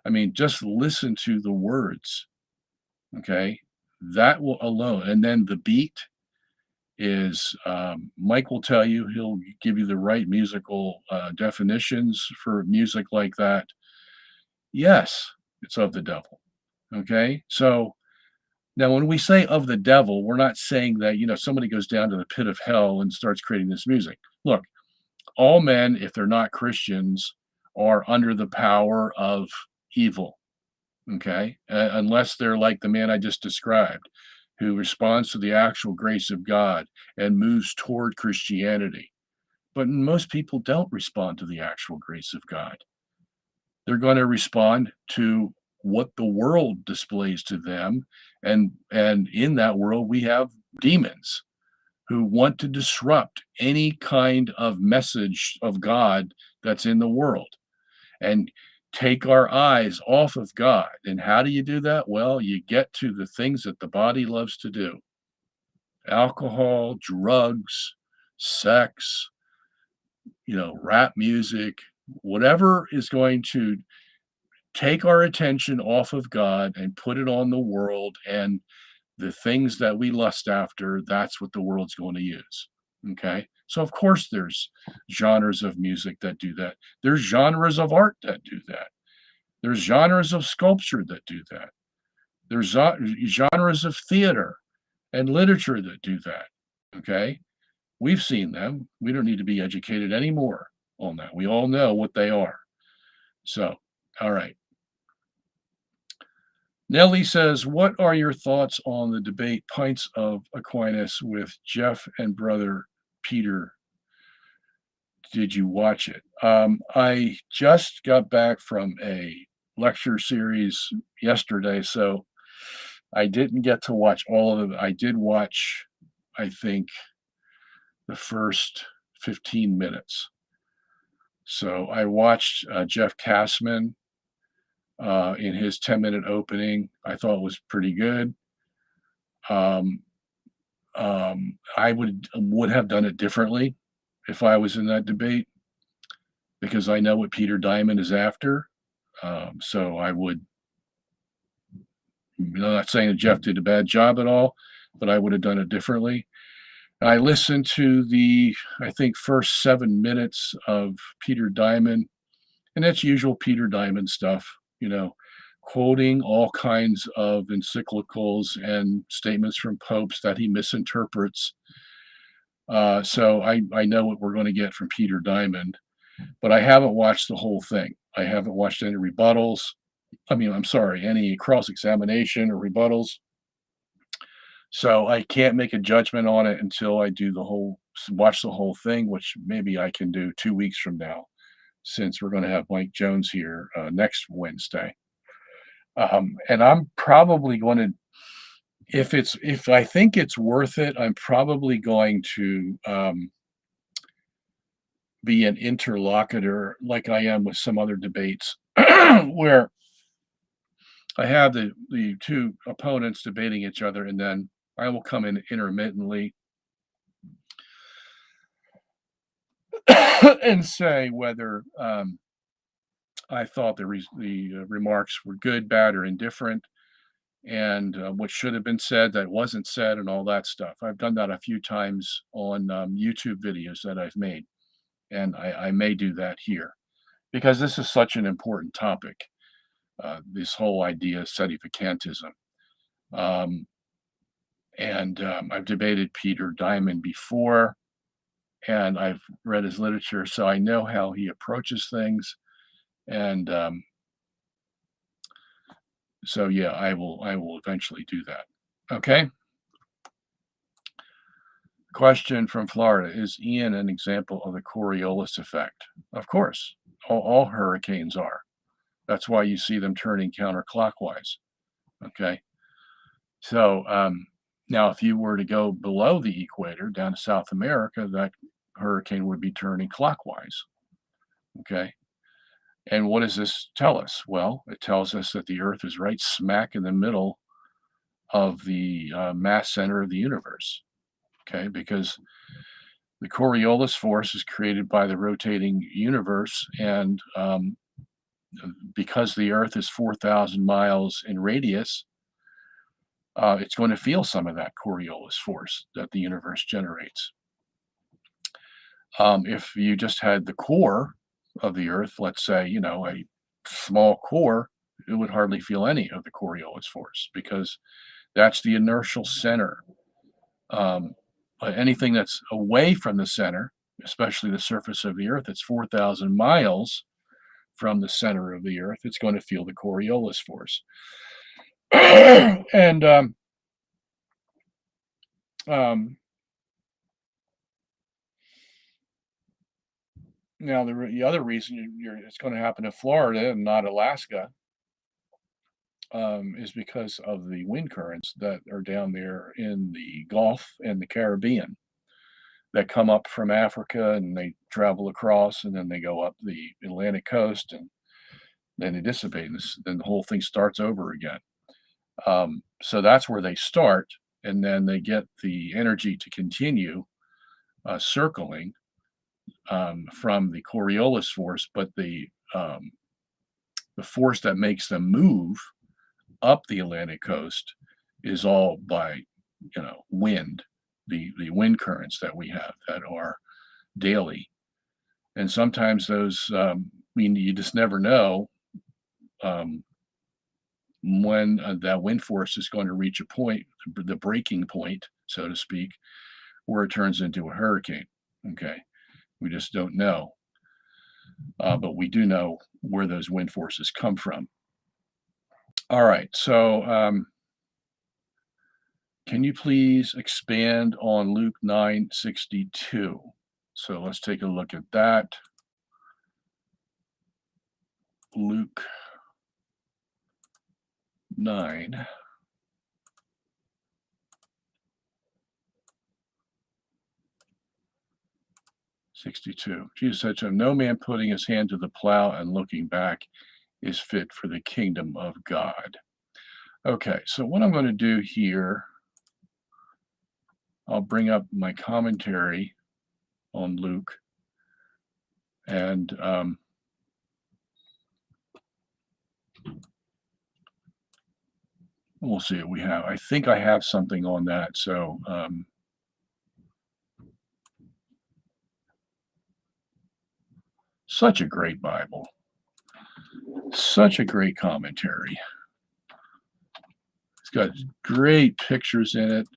I mean, just listen to the words, okay? That will alone. And then the beat is, Mike will tell you, he'll give you the right musical definitions for music like that. Yes, it's of the devil, okay? So now, when we say of the devil, we're not saying that, somebody goes down to the pit of hell and starts creating this music. Look, all men, if they're not Christians, are under the power of evil, okay? Unless they're like the man I just described, who responds to the actual grace of God and moves toward Christianity. But most people don't respond to the actual grace of God. They're going to respond to what the world displays to them, and in that world we have demons who want to disrupt any kind of message of God that's in the world and take our eyes off of God. And how do you do that? Well, you get to the things that the body loves to do: alcohol, drugs, sex, rap music, whatever is going to take our attention off of God and put it on the world and the things that we lust after. That's what the world's going to use. Okay. So, of course, there's genres of music that do that. There's genres of art that do that. There's genres of sculpture that do that. There's genres of theater and literature that do that. Okay. We've seen them. We don't need to be educated anymore on that. We all know what they are. So, all right. Nellie says, what are your thoughts on the debate Pints of Aquinas with Jeff and brother Peter? Did you watch it? I just got back from a lecture series yesterday, so I didn't get to watch all of it. I did watch, I think, the first 15 minutes. So I watched Jeff Cassman in his 10-minute opening. I thought it was pretty good. Um, I would have done it differently if I was in that debate, because I know what Peter Dimond is after. So I would, not saying that Jeff did a bad job at all, but I would have done it differently. I listened to the, I think, first 7 minutes of Peter Dimond, and that's usual Peter Dimond stuff, quoting all kinds of encyclicals and statements from popes that he misinterprets. So I know what we're going to get from Peter Dimond, but I haven't watched the whole thing. I haven't watched any rebuttals. I'm sorry, any cross examination or rebuttals. So I can't make a judgment on it until I watch the whole thing, which maybe I can do 2 weeks from now, since we're going to have Mike Jones here next Wednesday. And I'm probably going to, if I think it's worth it, I'm probably going to be an interlocutor like I am with some other debates where I have the two opponents debating each other, and then I will come in intermittently and say whether I thought the remarks were good, bad, or indifferent, and what should have been said that wasn't said, and all that stuff. I've done that a few times on YouTube videos that I've made, and I may do that here because this is such an important topic. This whole idea of sedificantism. I've debated Peter Dimond before, and I've read his literature, so I know how he approaches things. And so, yeah, I will eventually do that. Okay. Question from Florida: is Ian an example of the Coriolis effect? Of course, all hurricanes are. That's why you see them turning counterclockwise. Okay. So Now, if you were to go below the equator down to South America, that hurricane would be turning clockwise. Okay. And what does this tell us? Well, it tells us that the Earth is right smack in the middle of the mass center of the universe. Okay. Because the Coriolis Force is created by the rotating universe. And because the Earth is 4,000 miles in radius, it's going to feel some of that Coriolis force that the universe generates. If you just had the core of the Earth, let's say, a small core, it would hardly feel any of the Coriolis force because that's the inertial center. But anything that's away from the center, especially the surface of the Earth, it's 4,000 miles from the center of the Earth, it's going to feel the Coriolis force. And now the other reason it's going to happen in Florida and not Alaska is because of the wind currents that are down there in the Gulf and the Caribbean that come up from Africa and they travel across and then they go up the Atlantic coast and then they dissipate and then the whole thing starts over again. So that's where they start, and then they get the energy to continue circling from the Coriolis force, but the force that makes them move up the Atlantic coast is all by wind, the wind currents that we have that are daily, and sometimes those you just never know when that wind force is going to reach a point, the breaking point, so to speak, where it turns into a hurricane. Okay, we just don't know, but we do know where those wind forces come from. All right, so can you please expand on Luke 9:62? So let's take a look at that. Luke 9. Jesus said to him, "No man putting his hand to the plow and looking back is fit for the kingdom of God." Okay, so what I'm going to do here, I'll bring up my commentary on Luke, and we'll see what we have. I think I have something on that, so such a great Bible, such a great commentary. It's got great pictures in it.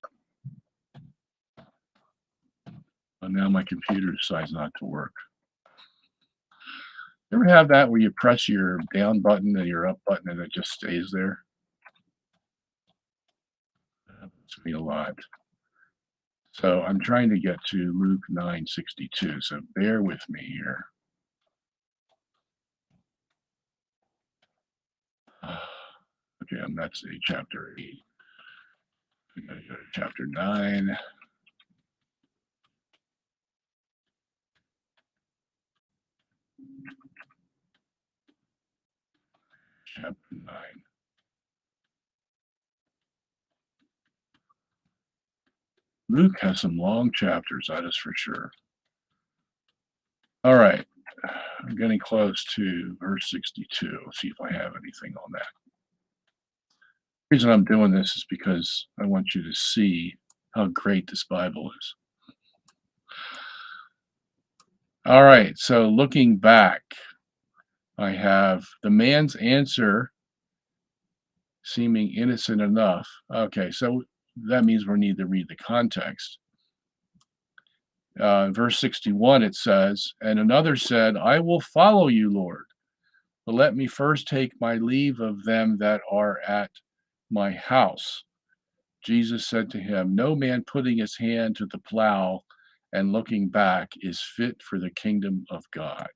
And now my computer decides not to work. You ever have that where you press your down button and your up button and it just stays there? That happens to me a lot. So I'm trying to get to Luke 9:62, so bear with me here. Okay, that's chapter 8. We gotta go to chapter 9. Chapter 9. Luke has some long chapters, that is for sure. All right, I'm getting close to verse 62. Let's see if I have anything on that. The reason I'm doing this is because I want you to see how great this Bible is. All right, so looking back, I have the man's answer seeming innocent enough. Okay, so that means we need to read the context. Verse 61, it says, "And another said, I will follow you, Lord, but let me first take my leave of them that are at my house." Jesus said to him, "No man putting his hand to the plow and looking back is fit for the kingdom of God."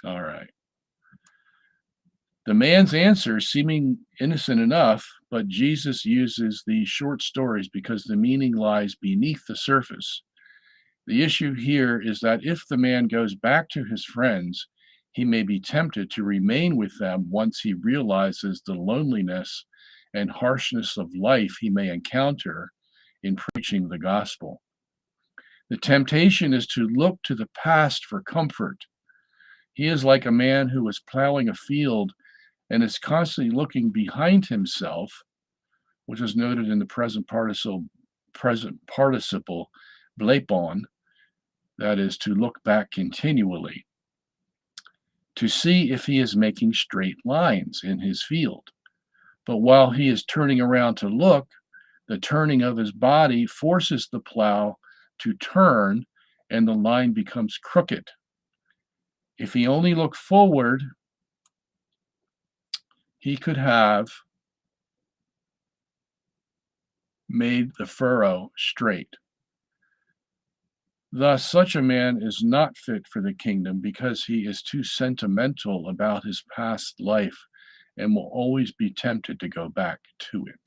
All right. The man's answer, seeming innocent enough, but Jesus uses these short stories because the meaning lies beneath the surface. The issue here is that if the man goes back to his friends, he may be tempted to remain with them once he realizes the loneliness and harshness of life he may encounter in preaching the gospel. The temptation is to look to the past for comfort. He is like a man who is plowing a field and is constantly looking behind himself, which is noted in the present participle blepon, that is, to look back continually, to see if he is making straight lines in his field. But while he is turning around to look, the turning of his body forces the plow to turn and the line becomes crooked. If he only looked forward, he could have made the furrow straight. Thus, such a man is not fit for the kingdom because he is too sentimental about his past life and will always be tempted to go back to it.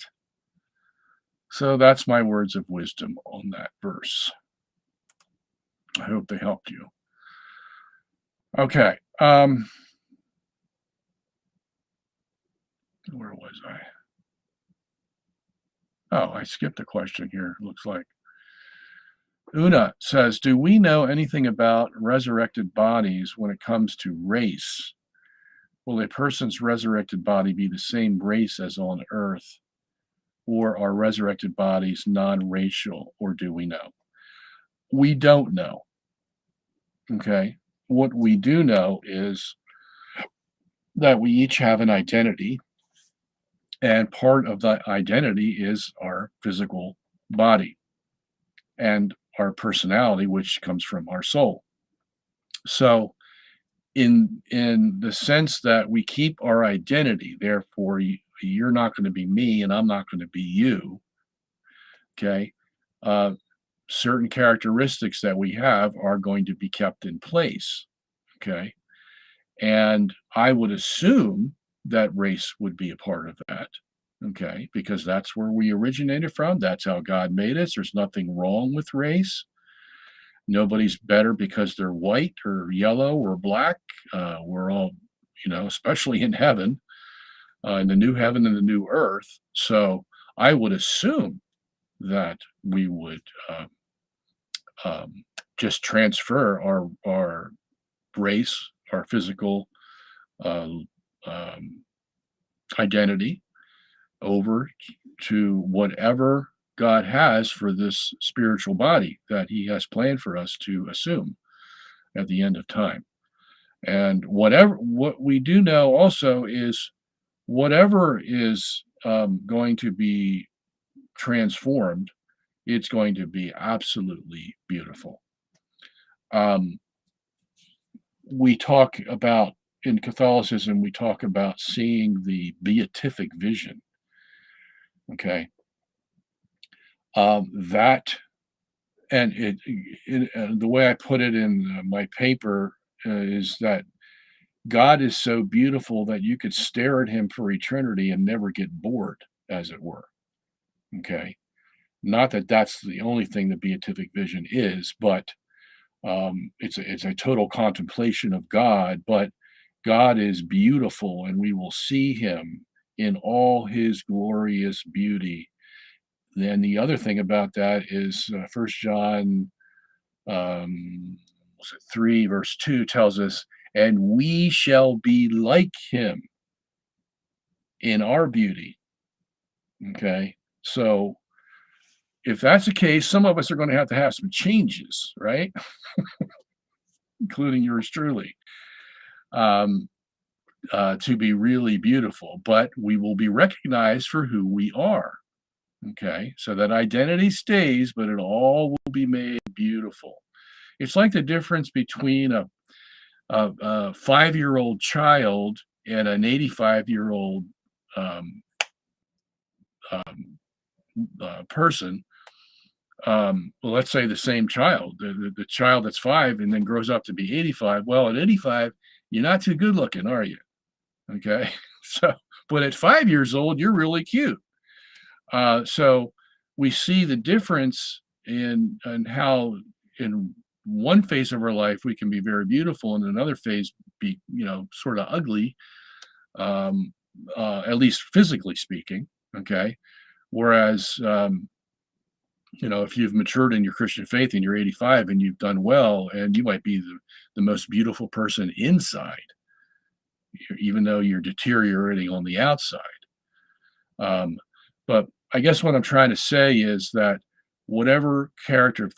So that's my words of wisdom on that verse. I hope they helped you. Okay. Where was I? Oh, I skipped a question here, it looks like. Una says, do we know anything about resurrected bodies when it comes to race? Will a person's resurrected body be the same race as on earth? Or are resurrected bodies non-racial, or do we know? We don't know. Okay. What we do know is that we each have an identity, and part of that identity is our physical body and our personality, which comes from our soul. So in the sense that we keep our identity, therefore you're not going to be me and I'm not going to be you. Okay. Certain characteristics that we have are going to be kept in place. Okay. And I would assume that race would be a part of that. Okay. Because that's where we originated from. That's how God made us. There's nothing wrong with race. Nobody's better because they're white or yellow or black. We're all, especially in heaven, in the new heaven and the new earth. So I would assume that we would just transfer our race, our physical identity over to whatever God has for this spiritual body that he has planned for us to assume at the end of time. And what we do know also is whatever is going to be transformed, it's going to be absolutely beautiful. We talk about, in Catholicism, we talk about seeing the beatific vision. Okay. That, and the way I put it in my paper is that God is so beautiful that you could stare at him for eternity and never get bored, as it were. Okay. Not that that's the only thing the beatific vision is, but it's a total contemplation of God, but God is beautiful and we will see him in all his glorious beauty. Then the other thing about that is 1 John 3 verse 2 tells us, and we shall be like him in our beauty. Okay. So if that's the case, some of us are going to have some changes, right? Including yours truly, to be really beautiful, but we will be recognized for who we are. Okay, so that identity stays, but it all will be made beautiful. It's like the difference between a 5-year-old child and an 85-year-old person. Well, let's say the same child, the child that's 5 and then grows up to be 85. Well, at 85, you're not too good looking, are you? Okay, so but at 5 years old, you're really cute. So we see the difference in how in one phase of our life we can be very beautiful, and another phase be sort of ugly, um, at least physically speaking. Okay, whereas if you've matured in your Christian faith and you're 85 and you've done well, and you might be the most beautiful person inside, even though you're deteriorating on the outside. Um, but I guess what I'm trying to say is that whatever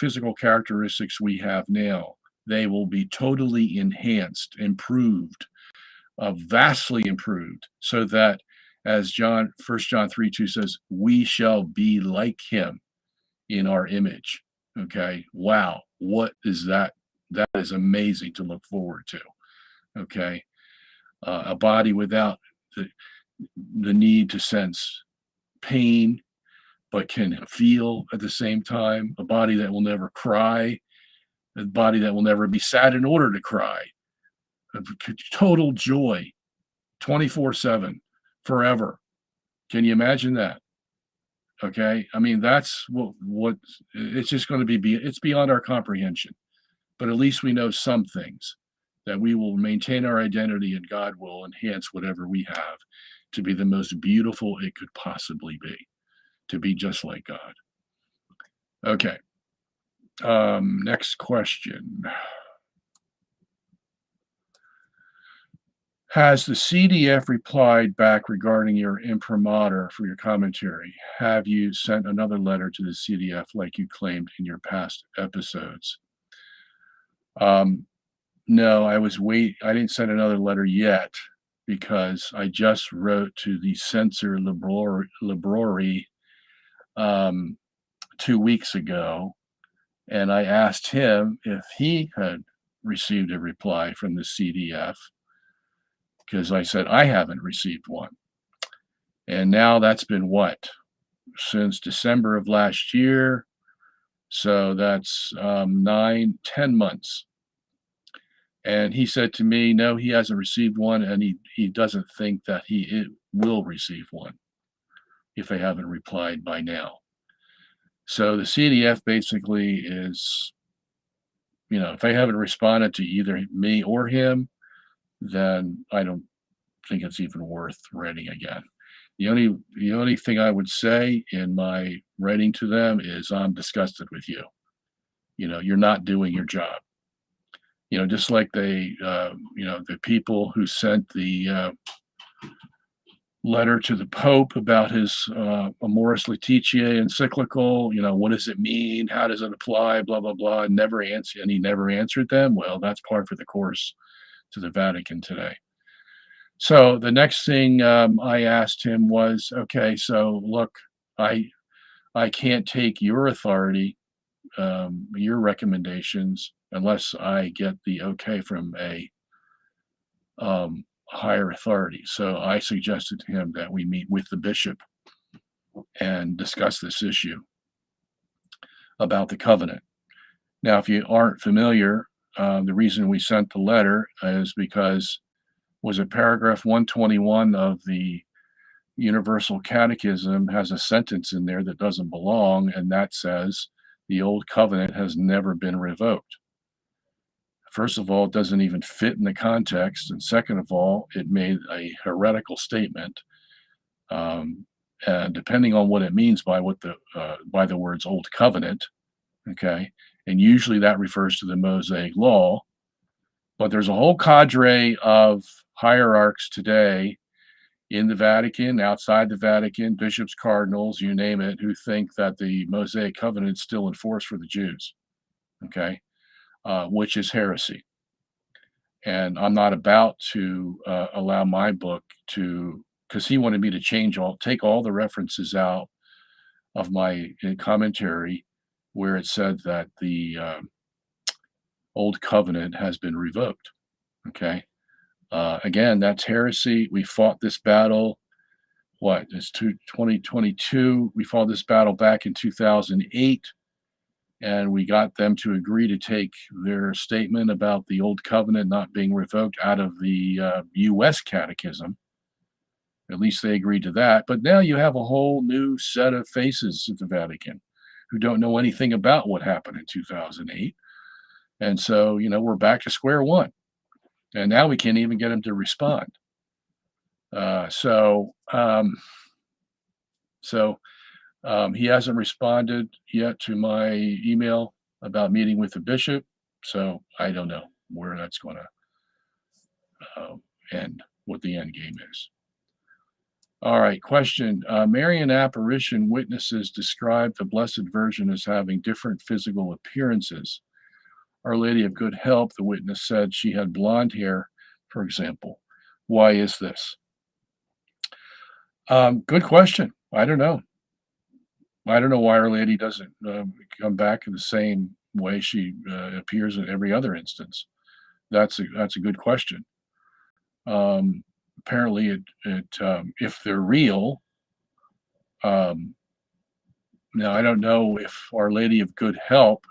physical characteristics we have now, they will be totally enhanced, improved, vastly improved, so that as First John 3:2 says, we shall be like him in our image. Okay. Wow. What is that? That is amazing to look forward to. Okay. A body without the need to sense pain, but can feel at the same time, a body that will never cry, a body that will never be sad in order to cry, total joy, 24/7, forever. Can you imagine that? Okay. I mean, that's what it's just going to be, it's beyond our comprehension. But at least we know some things, that we will maintain our identity and God will enhance whatever we have to be the most beautiful it could possibly be, to be just like God. Okay. Next question. Has the CDF replied back regarding your imprimatur for your commentary? Have you sent another letter to the CDF like you claimed in your past episodes? No, I didn't send another letter yet because I just wrote to the censor Librori 2 weeks ago, and I asked him if he had received a reply from the CDF, because I said I haven't received one. And now that's been what? Since December of last year. So that's 10 months. And he said to me, no, he hasn't received one, and he doesn't think that he will receive one if they haven't replied by now. So the CDF basically is, if they haven't responded to either me or him, then I don't think it's even worth writing again. The only thing I would say in my writing to them is I'm disgusted with you. You're not doing your job. Just like the people who sent the letter to the Pope about his Amoris Laetitia encyclical. What does it mean? How does it apply? Blah blah blah. And he never answered them. Well, that's par for the course to the Vatican today. So the next thing I asked him was, okay, so look, I can't take your authority, your recommendations, unless I get the okay from a higher authority. So I suggested to him that we meet with the bishop and discuss this issue about the covenant. Now, if you aren't familiar, the reason we sent the letter is because was it paragraph 121 of the Universal Catechism has a sentence in there that doesn't belong, and that says the old covenant has never been revoked. First of all, it doesn't even fit in the context, and second of all, it made a heretical statement. And depending on what it means by the words "old covenant," okay, and usually that refers to the Mosaic Law, but there's a whole cadre of hierarchs today in the Vatican, outside the Vatican, bishops, cardinals, you name it, who think that the Mosaic covenant is still in force for the Jews, okay, which is heresy. And I'm not about to allow my book to, because he wanted me to take all the references out of my commentary where it said that the old covenant has been revoked. Okay. Again, that's heresy. We fought this battle. It's 2022. We fought this battle back in 2008. And we got them to agree to take their statement about the old covenant not being revoked out of the U.S. catechism. At least they agreed to that. But now you have a whole new set of faces at the Vatican who don't know anything about what happened in 2008. And so, we're back to square one. And now we can't even get him to respond. Uh, so, um, so he hasn't responded yet to my email about meeting with the bishop. So I don't know where that's going to end, what the end game is. All right, question. Marian apparition witnesses describe the Blessed Virgin as having different physical appearances. Our Lady of Good Help, the witness said she had blonde hair, for example. Why is this? Good question. I don't know. I don't know why Our Lady doesn't come back in the same way she appears in every other instance. That's a good question. Apparently, if they're real, um, now I don't know if Our Lady of Good Help.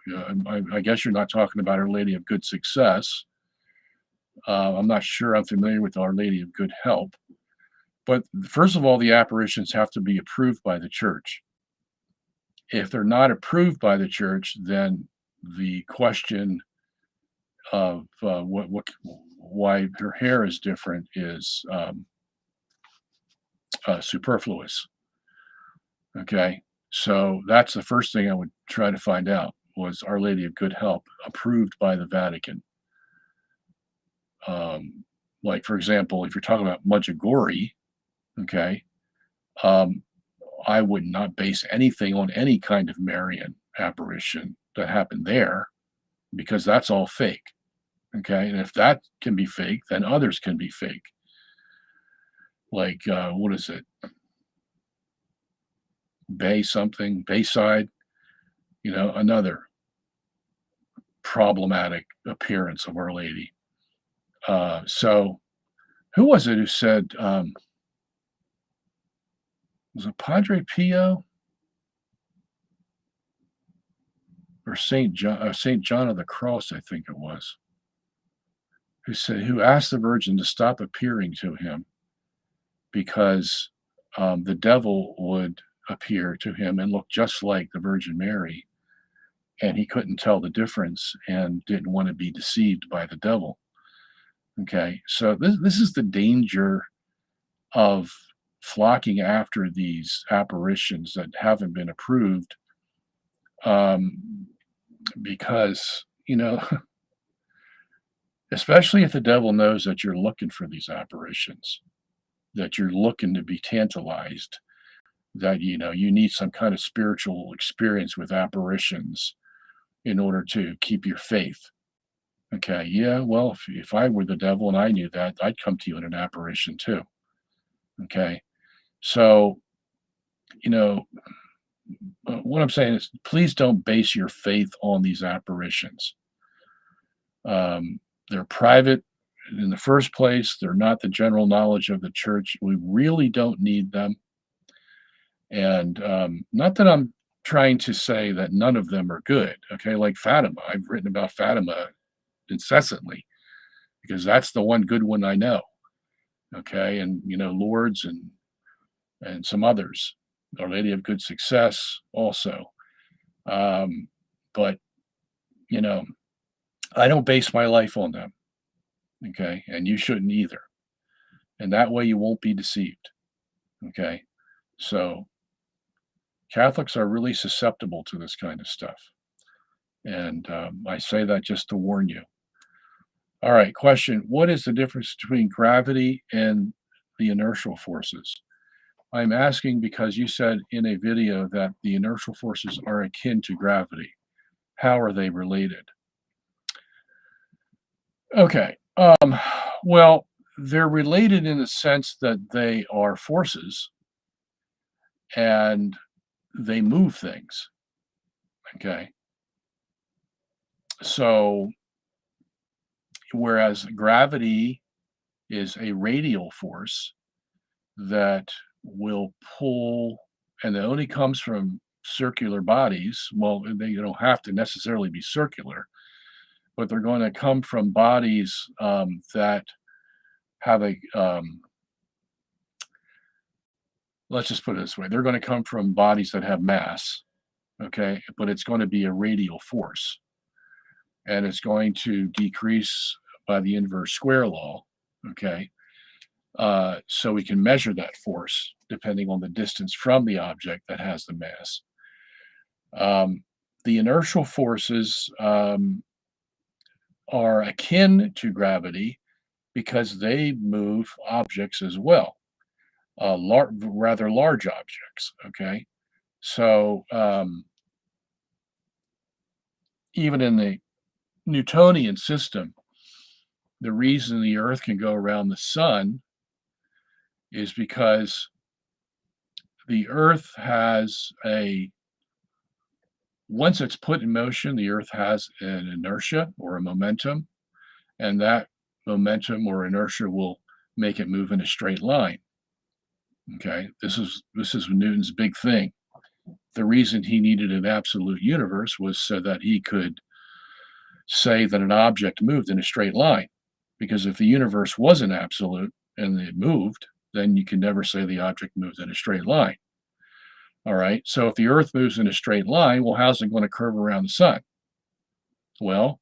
I guess you're not talking about Our Lady of Good Success. I'm not sure I'm familiar with Our Lady of Good Help. But first of all, the apparitions have to be approved by the church. If they're not approved by the church, then the question of why her hair is different is superfluous. Okay, so that's the first thing I would try to find out. Was Our Lady of Good Help approved by the Vatican? Like, for example, if you're talking about Medjugorje, okay, um, I would not base anything on any kind of Marian apparition that happened there because that's all fake. Okay. And if that can be fake, then others can be fake. Like, what is it? Bayside, another problematic appearance of Our Lady. So who was it who said, was it Padre Pio or Saint John of the Cross? I think it was, who asked the Virgin to stop appearing to him because the devil would appear to him and look just like the Virgin Mary, and he couldn't tell the difference and didn't want to be deceived by the devil. Okay, so this is the danger of flocking after these apparitions that haven't been approved, because especially if the devil knows that you're looking for these apparitions, that you're looking to be tantalized, that you need some kind of spiritual experience with apparitions in order to keep your faith. Okay, yeah, well, if I were the devil and I knew that, I'd come to you in an apparition too. Okay, so what I'm saying is, please don't base your faith on these apparitions. They're private in the first place. They're not the general knowledge of the church. We really don't need them. And not that I'm trying to say that none of them are good. Okay, like Fatima. I've written about Fatima incessantly because that's the one good one I know. Okay, and Lourdes and some others. Our Lady of Good Success also. But I don't base my life on them. Okay, and you shouldn't either. And that way you won't be deceived. Okay, so Catholics are really susceptible to this kind of stuff. And I say that just to warn you. All right, question. What is the difference between gravity and the inertial forces? I'm asking because you said in a video that the inertial forces are akin to gravity. How are they related? Okay. Well, they're related in the sense that they are forces and they move things. Okay. So, whereas gravity is a radial force that will pull, and it only comes from circular bodies. Well, they don't have to necessarily be circular, but they're going to come from bodies that have let's just put it this way, they're going to come from bodies that have mass, okay, but it's going to be a radial force, and it's going to decrease by the inverse square law, okay. So we can measure that force depending on the distance from the object that has the mass. The inertial forces are akin to gravity because they move objects as well, rather large objects. Okay, so even in the Newtonian system, the reason the Earth can go around the sun is because the Earth has once it's put in motion, the Earth has an inertia or a momentum, and that momentum or inertia will make it move in a straight line. Okay, this is Newton's big thing. The reason he needed an absolute universe was so that he could say that an object moved in a straight line. Because if the universe wasn't absolute and it moved, then you can never say the object moved in a straight line. All right, so if the Earth moves in a straight line, well, how's it going to curve around the sun? Well,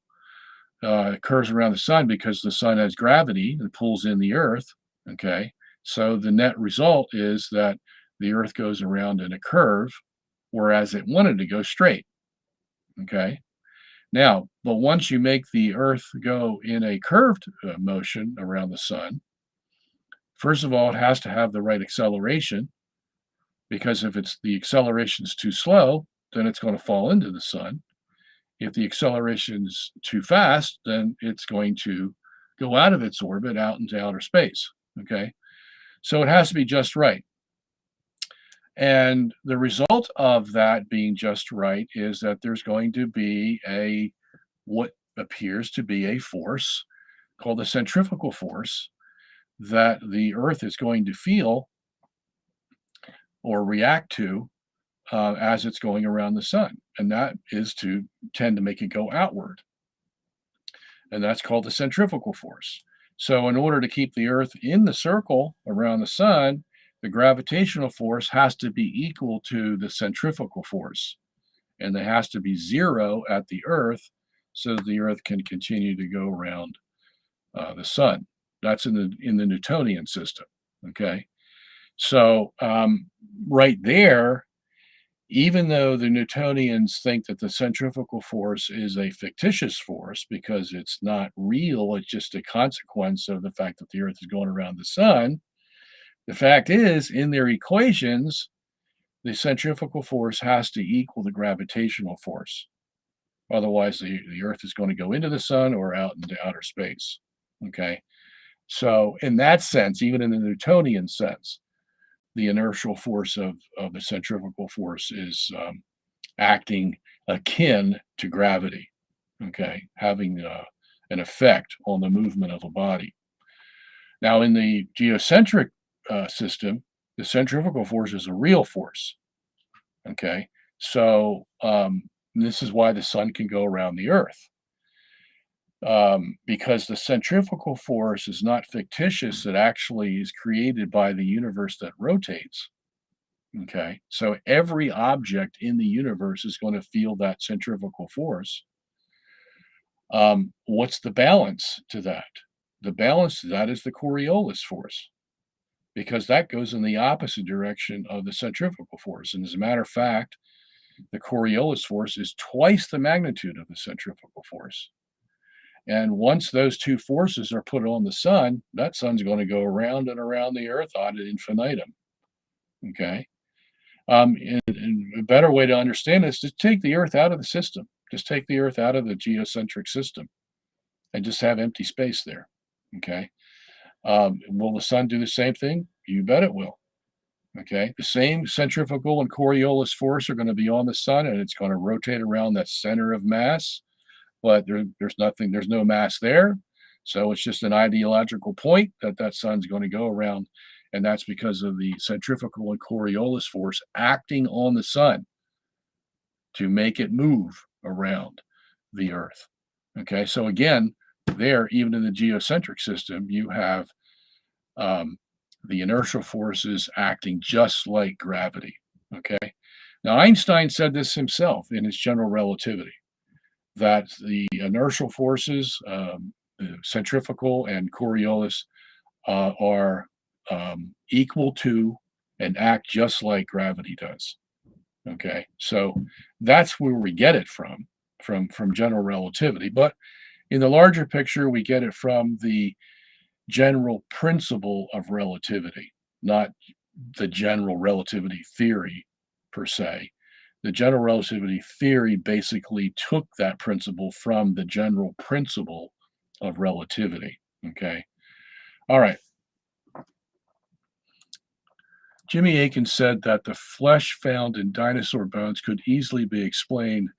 it curves around the sun because the sun has gravity and pulls in the Earth. Okay, so the net result is that the Earth goes around in a curve, whereas it wanted to go straight. Okay, now, but once you make the Earth go in a curved motion around the sun, first of all, it has to have the right acceleration, because if the acceleration is too slow, then it's going to fall into the sun. If the acceleration is too fast, then it's going to go out of its orbit out into outer space. Okay, so it has to be just right. And the result of that being just right is that there's going to be what appears to be a force called the centrifugal force that the Earth is going to feel or react to as it's going around the sun. And that is to tend to make it go outward. And that's called the centrifugal force. So in order to keep the Earth in the circle around the sun, the gravitational force has to be equal to the centrifugal force. And there has to be zero at the Earth so that the Earth can continue to go around the sun. That's in the Newtonian system. Okay, so right there, even though the Newtonians think that the centrifugal force is a fictitious force because it's not real, it's just a consequence of the fact that the Earth is going around the sun, the fact is, in their equations, the centrifugal force has to equal the gravitational force. Otherwise, the Earth is going to go into the sun or out into outer space. Okay, so in that sense, even in the Newtonian sense, the inertial force of the centrifugal force is acting akin to gravity, okay, having an effect on the movement of a body. Now, in the geocentric system, the centrifugal force is a real force, okay? So this is why the sun can go around the Earth. Because the centrifugal force is not fictitious, it actually is created by the universe that rotates. Okay, so every object in the universe is going to feel that centrifugal force. What's the balance to that? The balance to that is the Coriolis force, because that goes in the opposite direction of the centrifugal force. And as a matter of fact, the Coriolis force is twice the magnitude of the centrifugal force. And once those two forces are put on the sun, that sun's going to go around and around the Earth ad infinitum. Okay. And a better way to understand this is to take the Earth out of the system. Just take the Earth out of the geocentric system and just have empty space there. Okay. Will the sun do the same thing? You bet it will. Okay. The same centrifugal and Coriolis force are going to be on the sun, and it's going to rotate around that center of mass. But there's no mass there. So it's just an ideological point that sun's going to go around. And that's because of the centrifugal and Coriolis force acting on the sun to make it move around the Earth. Okay, so again, there, even in the geocentric system, you have the inertial forces acting just like gravity. Okay. Now, Einstein said this himself in his general relativity, that the inertial forces, centrifugal and Coriolis, are equal to and act just like gravity does. Okay, so that's where we get it from general relativity. But in the larger picture, we get it from the general principle of relativity, not the general relativity theory per se. The general relativity theory basically took that principle from the general principle of relativity. Okay. All right. Jimmy Akin said that the flesh found in dinosaur bones could easily be explained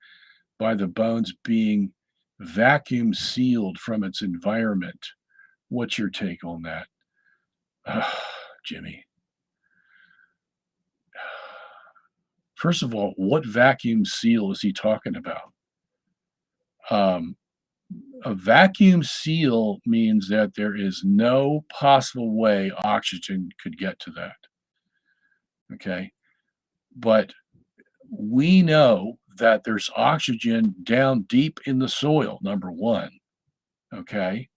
by the bones being vacuum sealed from its environment. What's your take on that? Jimmy. First of all, what vacuum seal is he talking about? A vacuum seal means that there is no possible way oxygen could get to that. Okay. But we know that there's oxygen down deep in the soil, number one. Okay.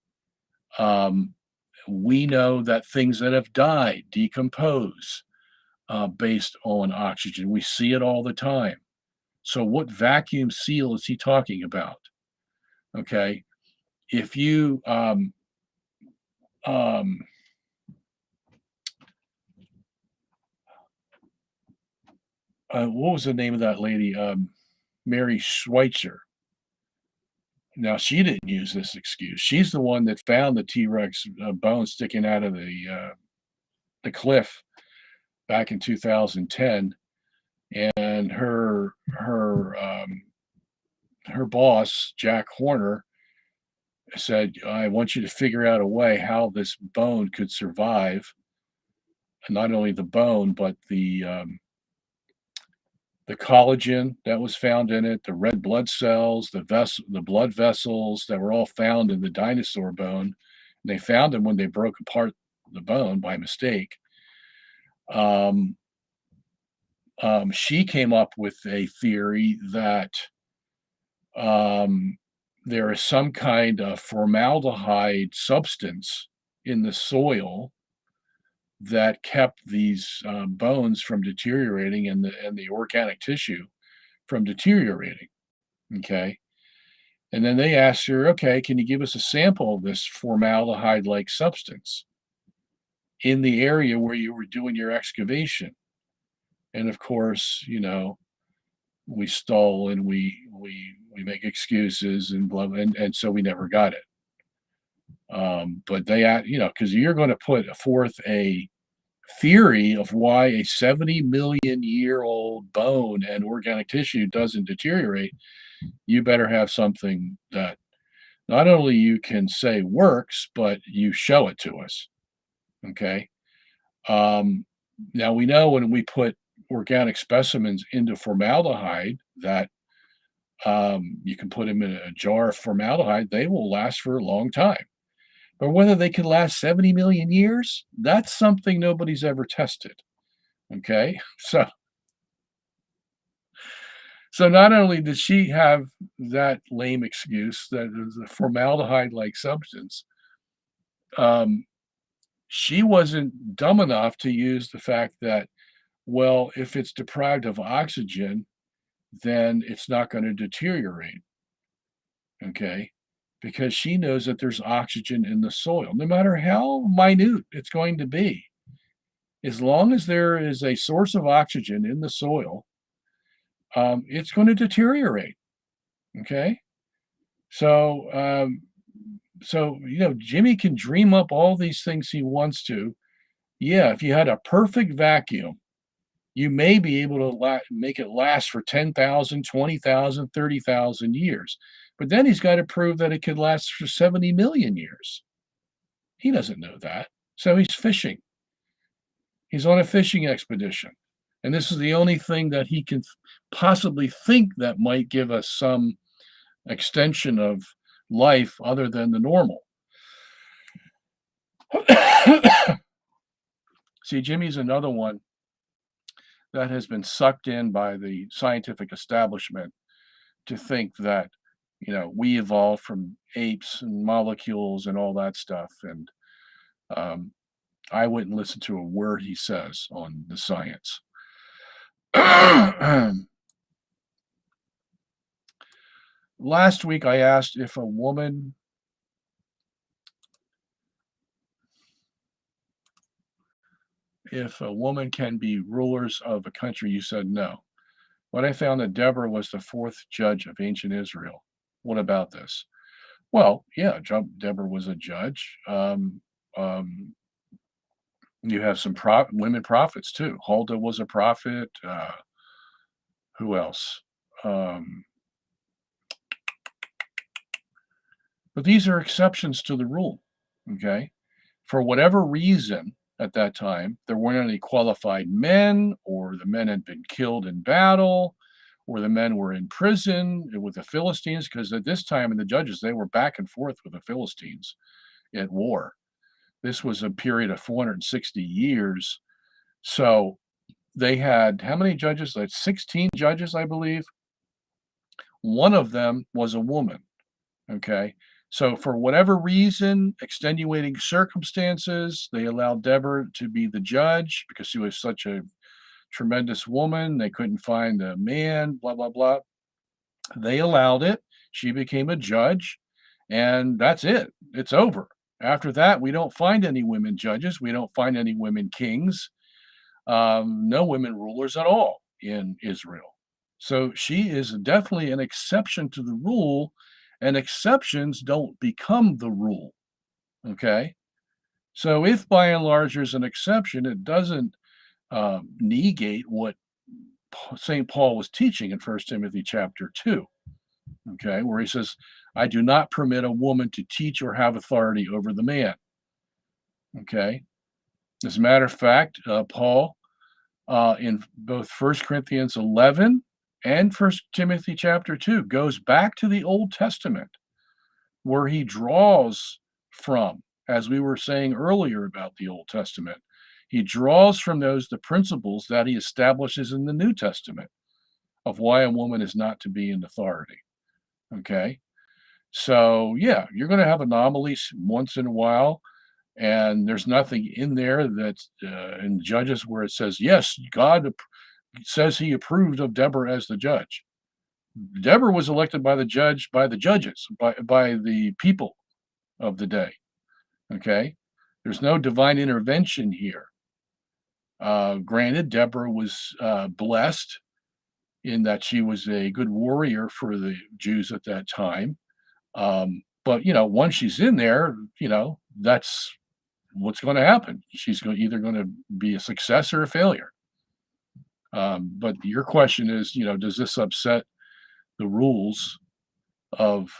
We know that things that have died decompose based on oxygen. We see it all the time. So, what vacuum seal is he talking about? Okay. If you, um, what was the name of that lady? Mary Schweitzer. Now, she didn't use this excuse. She's the one that found the T Rex bone sticking out of the cliff back in 2010, and her boss, Jack Horner, said, "I want you to figure out a way how this bone could survive. Not only the bone, but the collagen that was found in it, the red blood cells, the blood vessels that were all found in the dinosaur bone. And they found them when they broke apart the bone by mistake. Um, she came up with a theory that there is some kind of formaldehyde substance in the soil that kept these bones from deteriorating and the organic tissue from deteriorating. Okay. And then they asked her, okay, can you give us a sample of this formaldehyde like substance in the area where you were doing your excavation? And of course, we stall and we make excuses and blah, and so we never got it. But because you're going to put forth a theory of why a 70 million year old bone and organic tissue doesn't deteriorate, you better have something that not only you can say works, but you show it to us. Okay. Now we know when we put organic specimens into formaldehyde that you can put them in a jar of formaldehyde, they will last for a long time. But whether they can last 70 million years, that's something nobody's ever tested. Okay. So not only did she have that lame excuse that it was a formaldehyde-like substance, she wasn't dumb enough to use the fact that, well, if it's deprived of oxygen, then it's not going to deteriorate. Okay. Because she knows that there's oxygen in the soil, no matter how minute it's going to be. As long as there is a source of oxygen in the soil, it's going to deteriorate. Okay. So, Jimmy can dream up all these things he wants to. Yeah, if you had a perfect vacuum, you may be able to make it last for 10,000, 20,000, 30,000 years. But then he's got to prove that it could last for 70 million years. He doesn't know that. So he's fishing. He's on a fishing expedition. And this is the only thing that he can possibly think that might give us some extension of life other than the normal. See, Jimmy's another one that has been sucked in by the scientific establishment to think that, we evolved from apes and molecules and all that stuff. And um, I wouldn't listen to a word he says on the science. Last week, I asked if a woman can be rulers of a country. You said no. But I found that Deborah was the fourth judge of ancient Israel. What about this? Well, yeah, Deborah was a judge. You have some women prophets too. Huldah was a prophet. Who else? But these are exceptions to the rule. Okay. For whatever reason, at that time, there weren't any qualified men, or the men had been killed in battle, or the men were in prison with the Philistines, because at this time in the Judges, they were back and forth with the Philistines at war. This was a period of 460 years. So they had how many judges? Like 16 judges, I believe. One of them was a woman. Okay. So for whatever reason, extenuating circumstances, they allowed Deborah to be the judge because she was such a tremendous woman. They couldn't find a man, blah, blah, blah. They allowed it. She became a judge, and that's it. It's over. After that, we don't find any women judges. We don't find any women kings. No women rulers at all in Israel. So she is definitely an exception to the rule, and exceptions don't become the rule. Okay. So if by and large there's an exception, it doesn't negate what St. Paul was teaching in 1 Timothy chapter 2. Okay. Where he says, I do not permit a woman to teach or have authority over the man. Okay. As a matter of fact, Paul, in both 1 Corinthians 11 and 1 Timothy chapter 2, goes back to the Old Testament, where he draws from, as we were saying earlier about the Old Testament, he draws from those the principles that he establishes in the New Testament of why a woman is not to be in authority. Okay. So, yeah, you're going to have anomalies once in a while. And there's nothing in there that's in Judges where it says, yes, God says he approved of Deborah as the judge. Deborah was elected by the judges, by the people of the day. Okay. There's no divine intervention here. Granted, Deborah was blessed in that she was a good warrior for the Jews at that time. But, once she's in there, that's what's going to happen. She's either going to be a success or a failure. But your question is, does this upset the rules of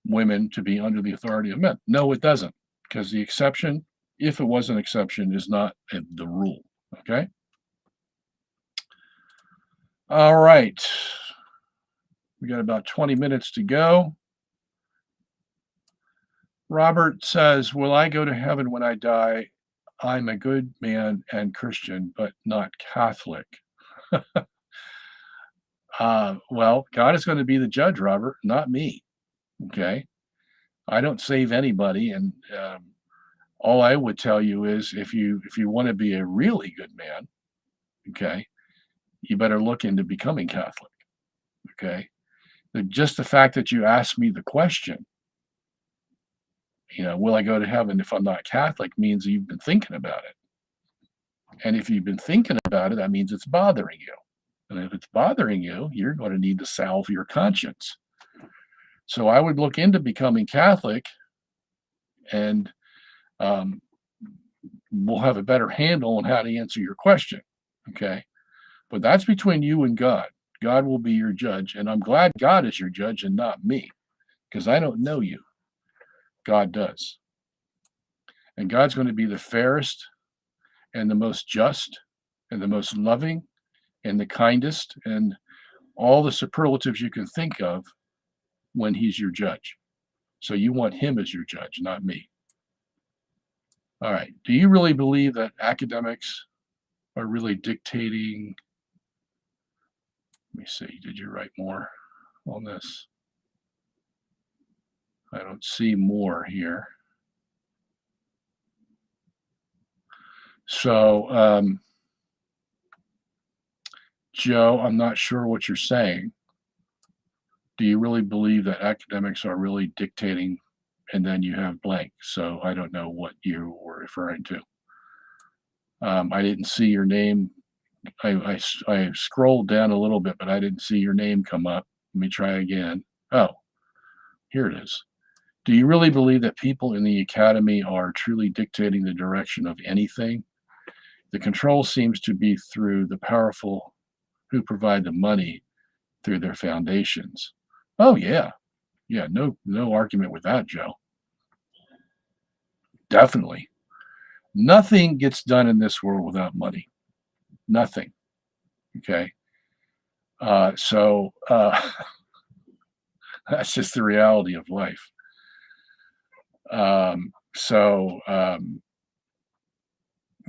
women to be under the authority of men? No, it doesn't, because the exception, if it was an exception, is not the rule. Okay. All right. We got about 20 minutes to go. Robert says, will I go to heaven when I die? I'm a good man and Christian, but not Catholic. Well, God is going to be the judge, Robert, not me. Okay. I don't save anybody. And all I would tell you is if you want to be a really good man, okay, you better look into becoming Catholic. Okay. Just the fact that you asked me the question, will I go to heaven if I'm not Catholic, means you've been thinking about it. And if you've been thinking about it, that means it's bothering you. And if it's bothering you, you're going to need to salve your conscience. So I would look into becoming Catholic, and we'll have a better handle on how to answer your question. Okay. But that's between you and God. God will be your judge. And I'm glad God is your judge and not me, because I don't know you. God does. And God's going to be the fairest and the most just and the most loving and the kindest and all the superlatives you can think of when he's your judge. So you want him as your judge, not me. All right. Do you really believe that academics are really dictating? Let me see. Did you write more on this? I don't see more here. So, Joe, I'm not sure what you're saying. Do you really believe that academics are really dictating? And then you have blank. So I don't know what you were referring to. I didn't see your name. I scrolled down a little bit, but I didn't see your name come up. Let me try again. Oh, here it is. Do you really believe that people in the academy are truly dictating the direction of anything? The control seems to be through the powerful who provide the money through their foundations. Oh yeah. Yeah, no argument with that, Joe. Definitely. Nothing gets done in this world without money. Nothing. Okay. That's just the reality of life. So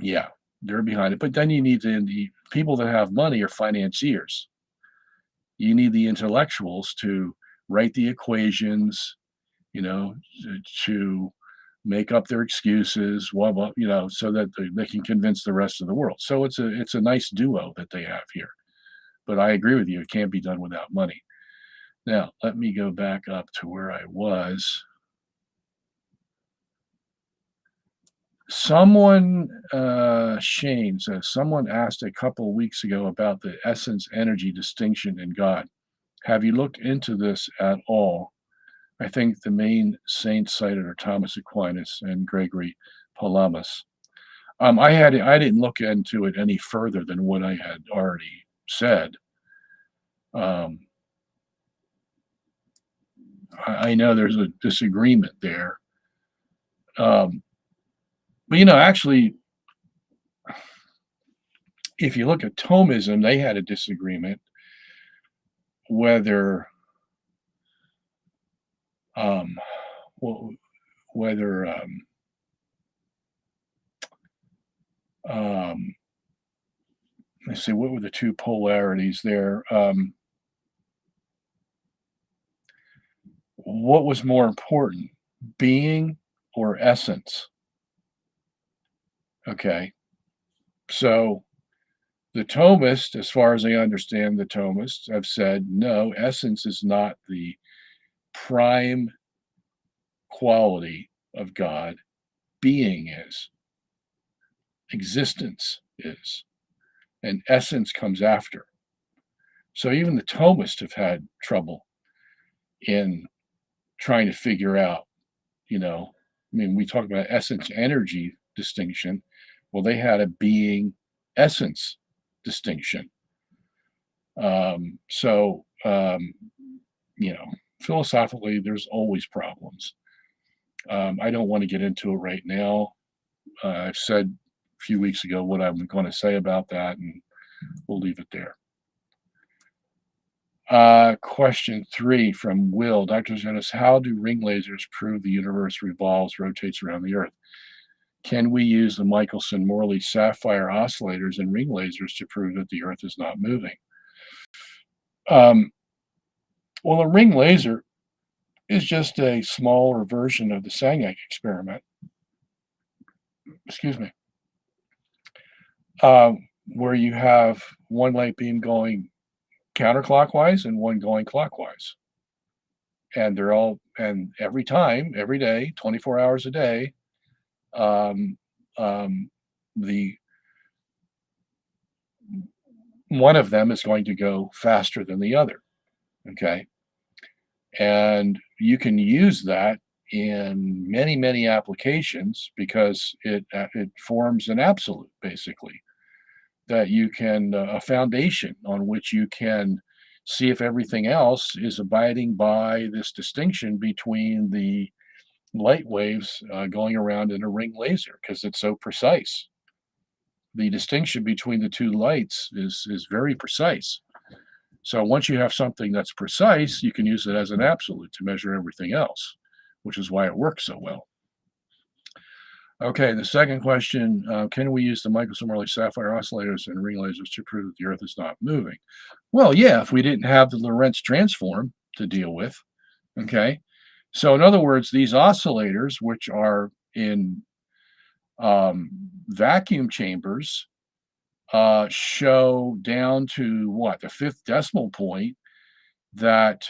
yeah, they're behind it. But then you need the people that have money are financiers. You need the intellectuals to write the equations, you know, to make up their excuses, so that they can convince the rest of the world. So it's a nice duo that they have here. But I agree with you; it can't be done without money. Now, let me go back up to where I was. Someone, Shane says, someone asked a couple weeks ago about the essence energy distinction in God. Have you looked into this at all? I think the main saints cited are Thomas Aquinas and Gregory Palamas. I didn't look into it any further than what I had already said. Um, I know there's a disagreement there. But actually, if you look at Thomism, they had a disagreement whether um, whether let's see, what were the two polarities there? What was more important, being or essence? Okay, so the Thomists, as far as I understand, the Thomists have said no, essence is not the prime quality of God. Being is, existence is, and essence comes after. So even the Thomists have had trouble in trying to figure out, we talk about essence energy distinction. Well, they had a being essence distinction. So, philosophically, there's always problems. I don't want to get into it right now. I've said a few weeks ago what I'm going to say about that, and we'll leave it there. Question 3 from Will. Dr. Sungenis, how do ring lasers prove the universe revolves, rotates around the Earth? Can we use the Michelson-Morley sapphire oscillators and ring lasers to prove that the Earth is not moving? Well, a ring laser is just a smaller version of the Sagnac experiment. Excuse me. Where you have one light beam going counterclockwise and one going clockwise. And every time, every day, 24 hours a day, the one of them is going to go faster than the other. Okay. And you can use that in many, many applications because it forms an absolute, basically, that you can, a foundation on which you can see if everything else is abiding by this distinction between the light waves going around in a ring laser because it's so precise. The distinction between the two lights is very precise. So once you have something that's precise, you can use it as an absolute to measure everything else, which is why it works so well. Okay, the second question, can we use the Michelson-Morley sapphire oscillators and ring lasers to prove that the Earth is not moving? Well, yeah, if we didn't have the Lorentz transform to deal with, okay? So in other words, these oscillators, which are in vacuum chambers, show down to what, the fifth decimal point, that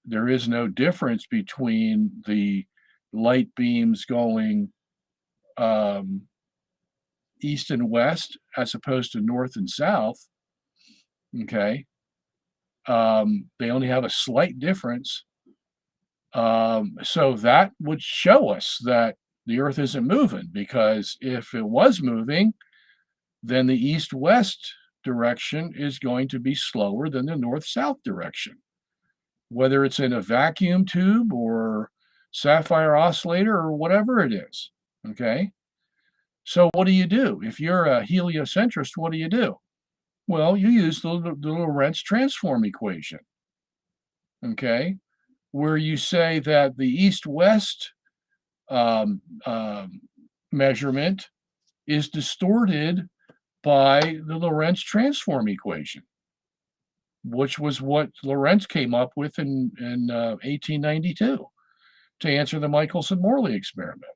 there is no difference between the light beams going um, east and west as opposed to north and south. Okay. They only have a slight difference. So that would show us that the Earth isn't moving, because if it was moving, then the east west direction is going to be slower than the north south direction, whether it's in a vacuum tube or sapphire oscillator or whatever it is. Okay. So what do? If you're a heliocentrist, what do? Well, you use the Lorentz transform equation. Okay. Where you say that the east west um, um, measurement is distorted by the Lorentz transform equation, which was what Lorentz came up with in 1892 to answer the Michelson-Morley experiment.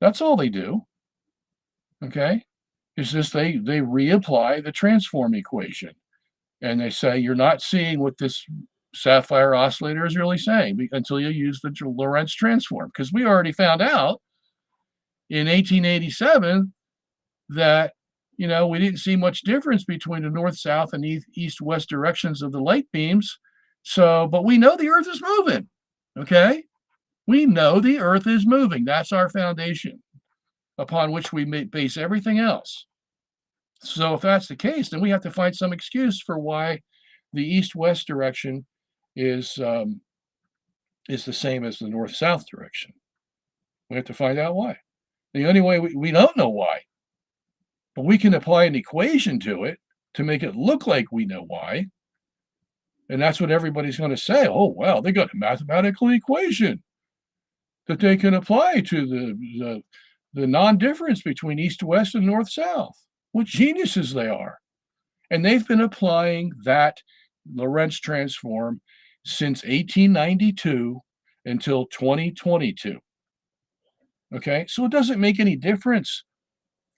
That's all they do. Okay, is just they reapply the transform equation, and they say you're not seeing what this sapphire oscillator is really saying until you use the Lorentz transform, because we already found out in 1887 that we didn't see much difference between the north south and east west directions of the light beams. So but we know the Earth is moving. Okay, we know the Earth is moving. That's our foundation upon which we base everything else. So if that's the case, then we have to find some excuse for why the east-west direction is the same as the north-south direction. We have to find out why. The only way we don't know why, but we can apply an equation to it to make it look like we know why. And that's what everybody's going to say. Oh, wow, they got a mathematical equation that they can apply to the non-difference between east-west and north-south. What geniuses they are. And they've been applying that Lorentz transform since 1892 until 2022. Okay, so it doesn't make any difference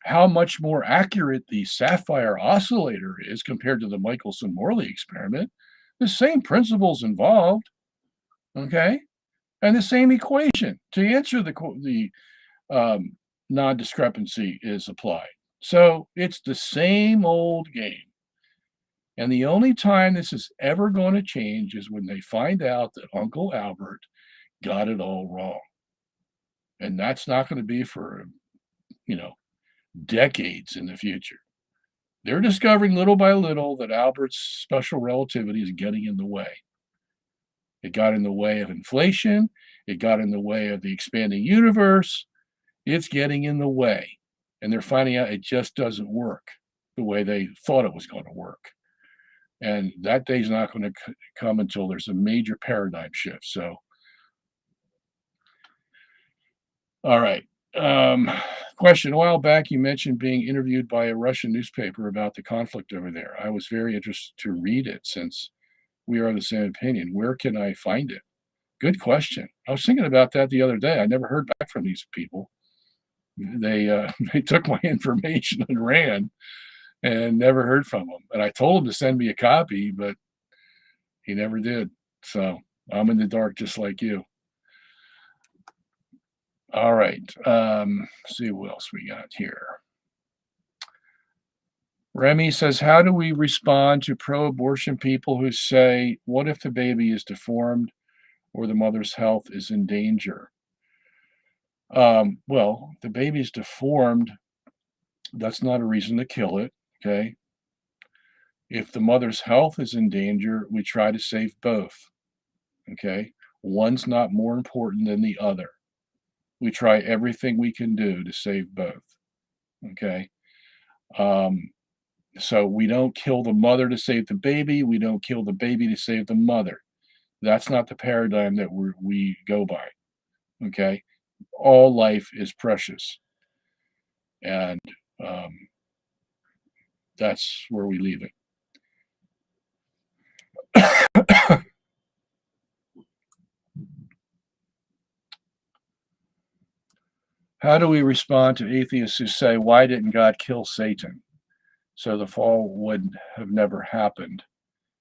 how much more accurate the sapphire oscillator is compared to the Michelson-Morley experiment. The same principles involved, okay, and the same equation to answer the non-discrepancy is applied. So it's the same old game. And the only time this is ever going to change is when they find out that Uncle Albert got it all wrong. And that's not going to be for, decades in the future. They're discovering little by little that Albert's special relativity is getting in the way. It got in the way of inflation. It got in the way of the expanding universe. It's getting in the way. And they're finding out it just doesn't work the way they thought it was going to work. And that day's not going to come until there's a major paradigm shift. So, all right. Question. A while back, you mentioned being interviewed by a Russian newspaper about the conflict over there. I was very interested to read it since we are of the same opinion. Where can I find it? Good question. I was thinking about that the other day. I never heard back from these people. They they took my information and ran, and never heard from him. And I told him to send me a copy, but he never did. So I'm in the dark just like you. All right. See what else we got here. Remy says, how do we respond to pro-abortion people who say, what if the baby is deformed or the mother's health is in danger? Well, the baby's deformed. That's not a reason to kill it. Okay. If the mother's health is in danger, we try to save both. Okay. One's not more important than the other. We try everything we can do to save both. Okay. So we don't kill the mother to save the baby. We don't kill the baby to save the mother. That's not the paradigm that we go by. Okay. All life is precious. And that's where we leave it. How do we respond to atheists who say, why didn't God kill Satan? So the fall would have never happened.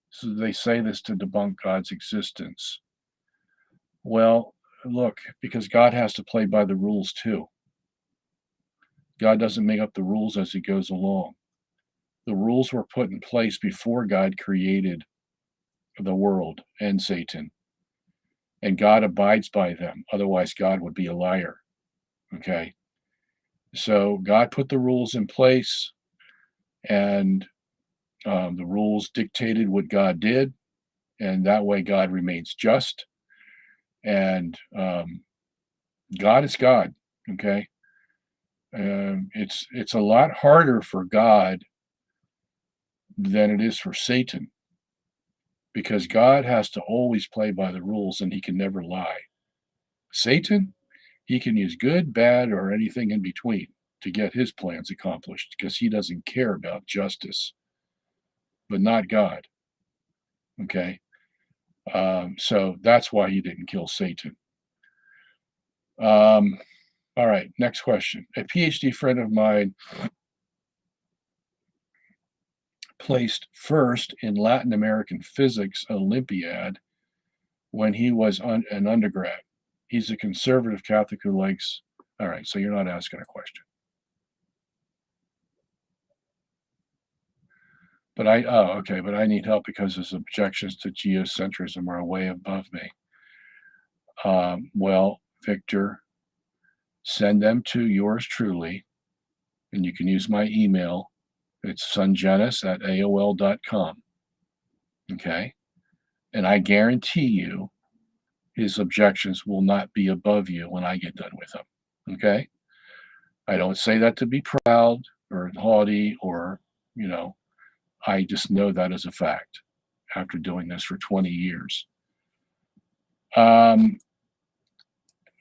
So they say this to debunk God's existence. Well, look, because God has to play by the rules too. God doesn't make up the rules as he goes along. The rules were put in place before God created the world and Satan, and God abides by them. Otherwise, God would be a liar. Okay. So God put the rules in place, and the rules dictated what God did, and that way God remains just. And God is God. Okay. It's a lot harder for God than it is for Satan, because God has to always play by the rules and he can never lie. Satan, he can use good, bad, or anything in between to get his plans accomplished because he doesn't care about justice, but not God. Okay. So that's why he didn't kill Satan. All right, next question. A PhD friend of mine placed first in Latin American physics Olympiad when he was an undergrad. He's a conservative Catholic who likes. All right, so you're not asking a question. But okay, but I need help because his objections to geocentrism are way above me. Well, Victor, send them to yours truly, and you can use my email. It's sungenis@aol.com. Okay. And I guarantee you his objections will not be above you when I get done with them. Okay. I don't say that to be proud or haughty or, you know, I just know that as a fact after doing this for 20 years.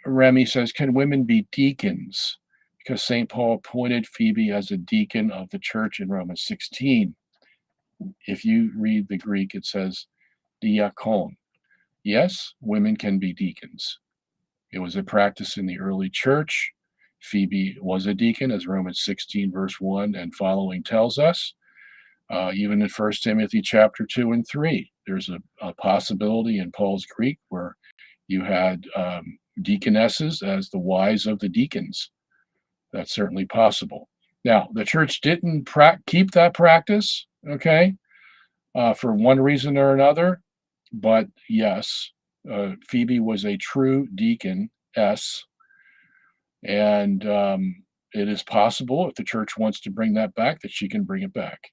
Remy says, can women be deacons? Because St. Paul appointed Phoebe as a deacon of the church in Romans 16. If you read the Greek, it says diakon. Yes, women can be deacons. It was a practice in the early church. Phoebe was a deacon, as Romans 16, verse 1 and following tells us. Even in 1 Timothy chapter 2 and 3, there's a possibility in Paul's Greek where you had deaconesses as the wives of the deacons. That's certainly possible. Now, the church didn't keep that practice, okay, for one reason or another. But yes, Phoebe was a true deaconess, and it is possible if the church wants to bring that back that she can bring it back.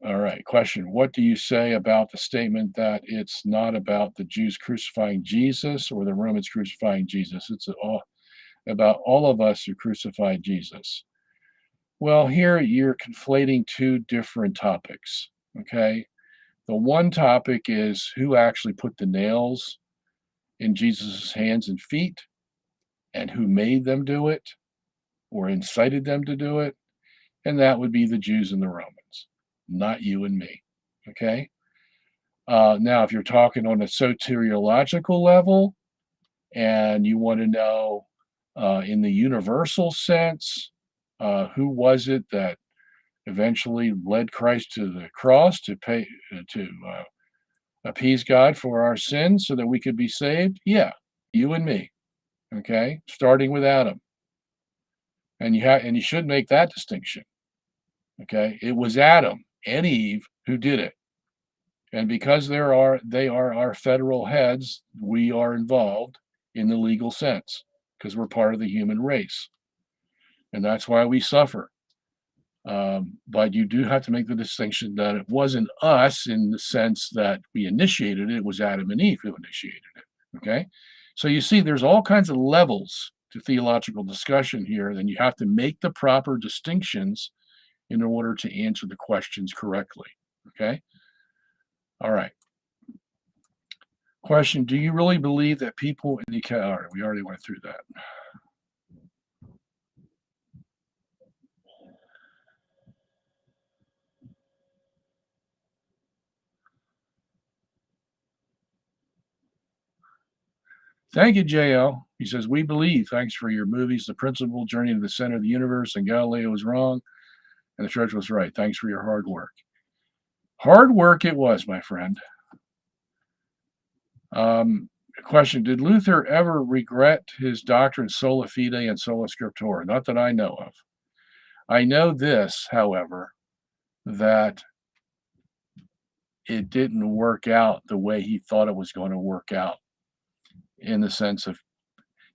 All right, question. What do you say about the statement that it's not about the Jews crucifying Jesus or the Romans crucifying Jesus? It's about all of us who crucified Jesus. Well, here you're conflating two different topics, okay? The one topic is who actually put the nails in Jesus' hands and feet and who made them do it or incited them to do it. And that would be the Jews and the Romans, not you and me. Okay. Now, if you're talking on a soteriological level and you want to know in the universal sense, who was it that eventually led Christ to the cross to appease God for our sins so that we could be saved? Yeah, you and me. Okay, starting with Adam, and you should make that distinction. Okay, it was Adam and Eve who did it, and because they are our federal heads, we are involved in the legal sense because we're part of the human race, and that's why we suffer. But you do have to make the distinction that it wasn't us in the sense that we initiated it. It was Adam and Eve who initiated it. Okay. So you see, there's all kinds of levels to theological discussion here. Then you have to make the proper distinctions in order to answer the questions correctly. Okay. All right. Question. Do you really believe that people in the all right, we already went through that. Thank you, JL. He says, we believe. Thanks for your movies. The Principle, Journey to the Center of the Universe, and Galileo was wrong, and the church was right. Thanks for your hard work. Hard work it was, my friend. Question: did Luther ever regret his doctrine sola fide and sola scriptura? Not that I know of. I know this, however, that it didn't work out the way he thought it was going to work out, in the sense of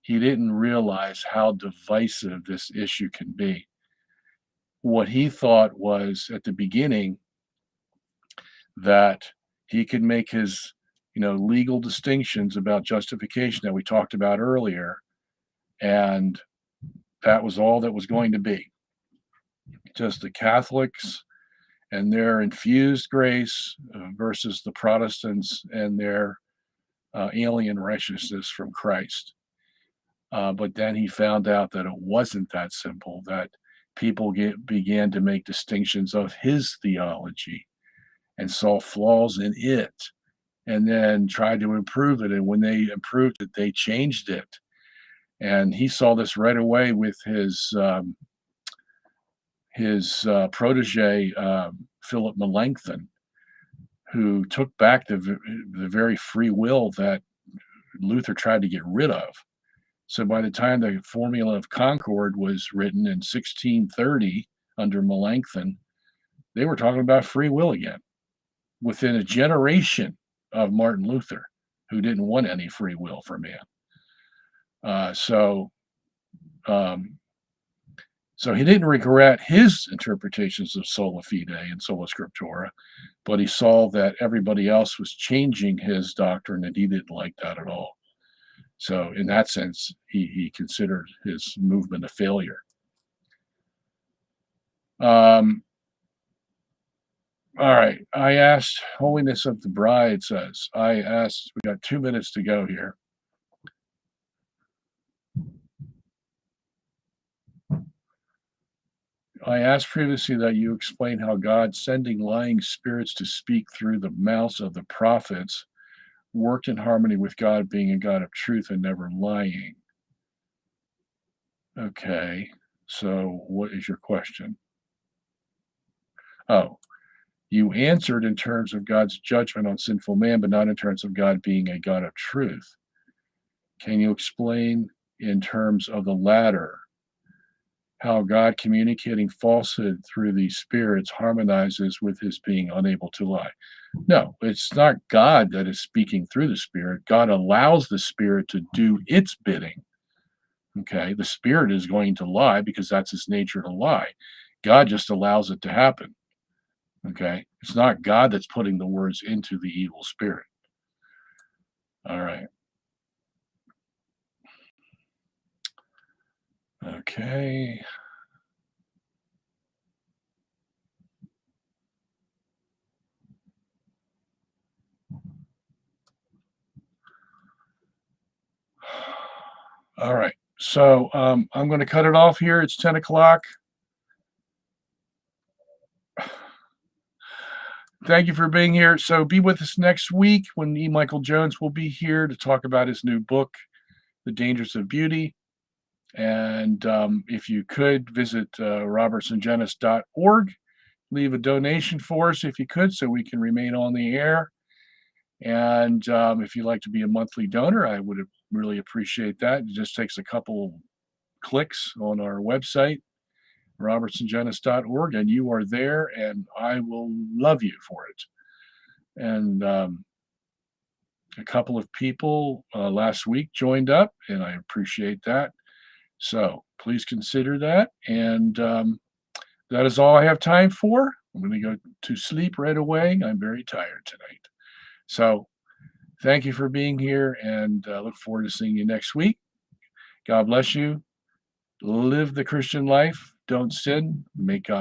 he didn't realize how divisive this issue can be. What he thought was at the beginning that he could make his legal distinctions about justification that we talked about earlier, and that was all that was going to be. Just the Catholics and their infused grace versus the Protestants and their alien righteousness from Christ. But then he found out that it wasn't that simple, that people began to make distinctions of his theology and saw flaws in it, and then tried to improve it. And when they improved it, they changed it. And he saw this right away with his protege, Philip Melanchthon, who took back the very free will that Luther tried to get rid of. So by the time the Formula of Concord was written in 1630 under Melanchthon, they were talking about free will again, within a generation of Martin Luther, who didn't want any free will for man. So he didn't regret his interpretations of sola fide and sola scriptura, but he saw that everybody else was changing his doctrine, and he didn't like that at all. So in that sense, he considered his movement a failure. All right. I asked, Holiness of the Bride says, we got 2 minutes to go here. I asked previously that you explain how God sending lying spirits to speak through the mouths of the prophets worked in harmony with God being a God of truth and never lying. Okay, so what is your question? Oh, you answered in terms of God's judgment on sinful man, but not in terms of God being a God of truth. Can you explain in terms of the latter, how God communicating falsehood through these spirits harmonizes with his being unable to lie? No, it's not God that is speaking through the spirit. God allows the spirit to do its bidding. Okay, the spirit is going to lie because that's its nature to lie. God just allows it to happen. Okay, it's not God that's putting the words into the evil spirit. All right. Okay. All right. So I'm going to cut it off here. It's 10 o'clock. Thank you for being here. So be with us next week when E. Michael Jones will be here to talk about his new book, The Dangers of Beauty. And if you could visit robertsungenis.org, leave a donation for us if you could, so we can remain on the air. And if you'd like to be a monthly donor, I would really appreciate that. It just takes a couple clicks on our website, robertsungenis.org, and you are there, and I will love you for it. And a couple of people last week joined up, and I appreciate that. So please consider that. And that is all I have time for. I'm going to go to sleep right away. I'm very tired tonight. So thank you for being here, and look forward to seeing you next week. God bless you. Live the Christian life. Don't sin. Make God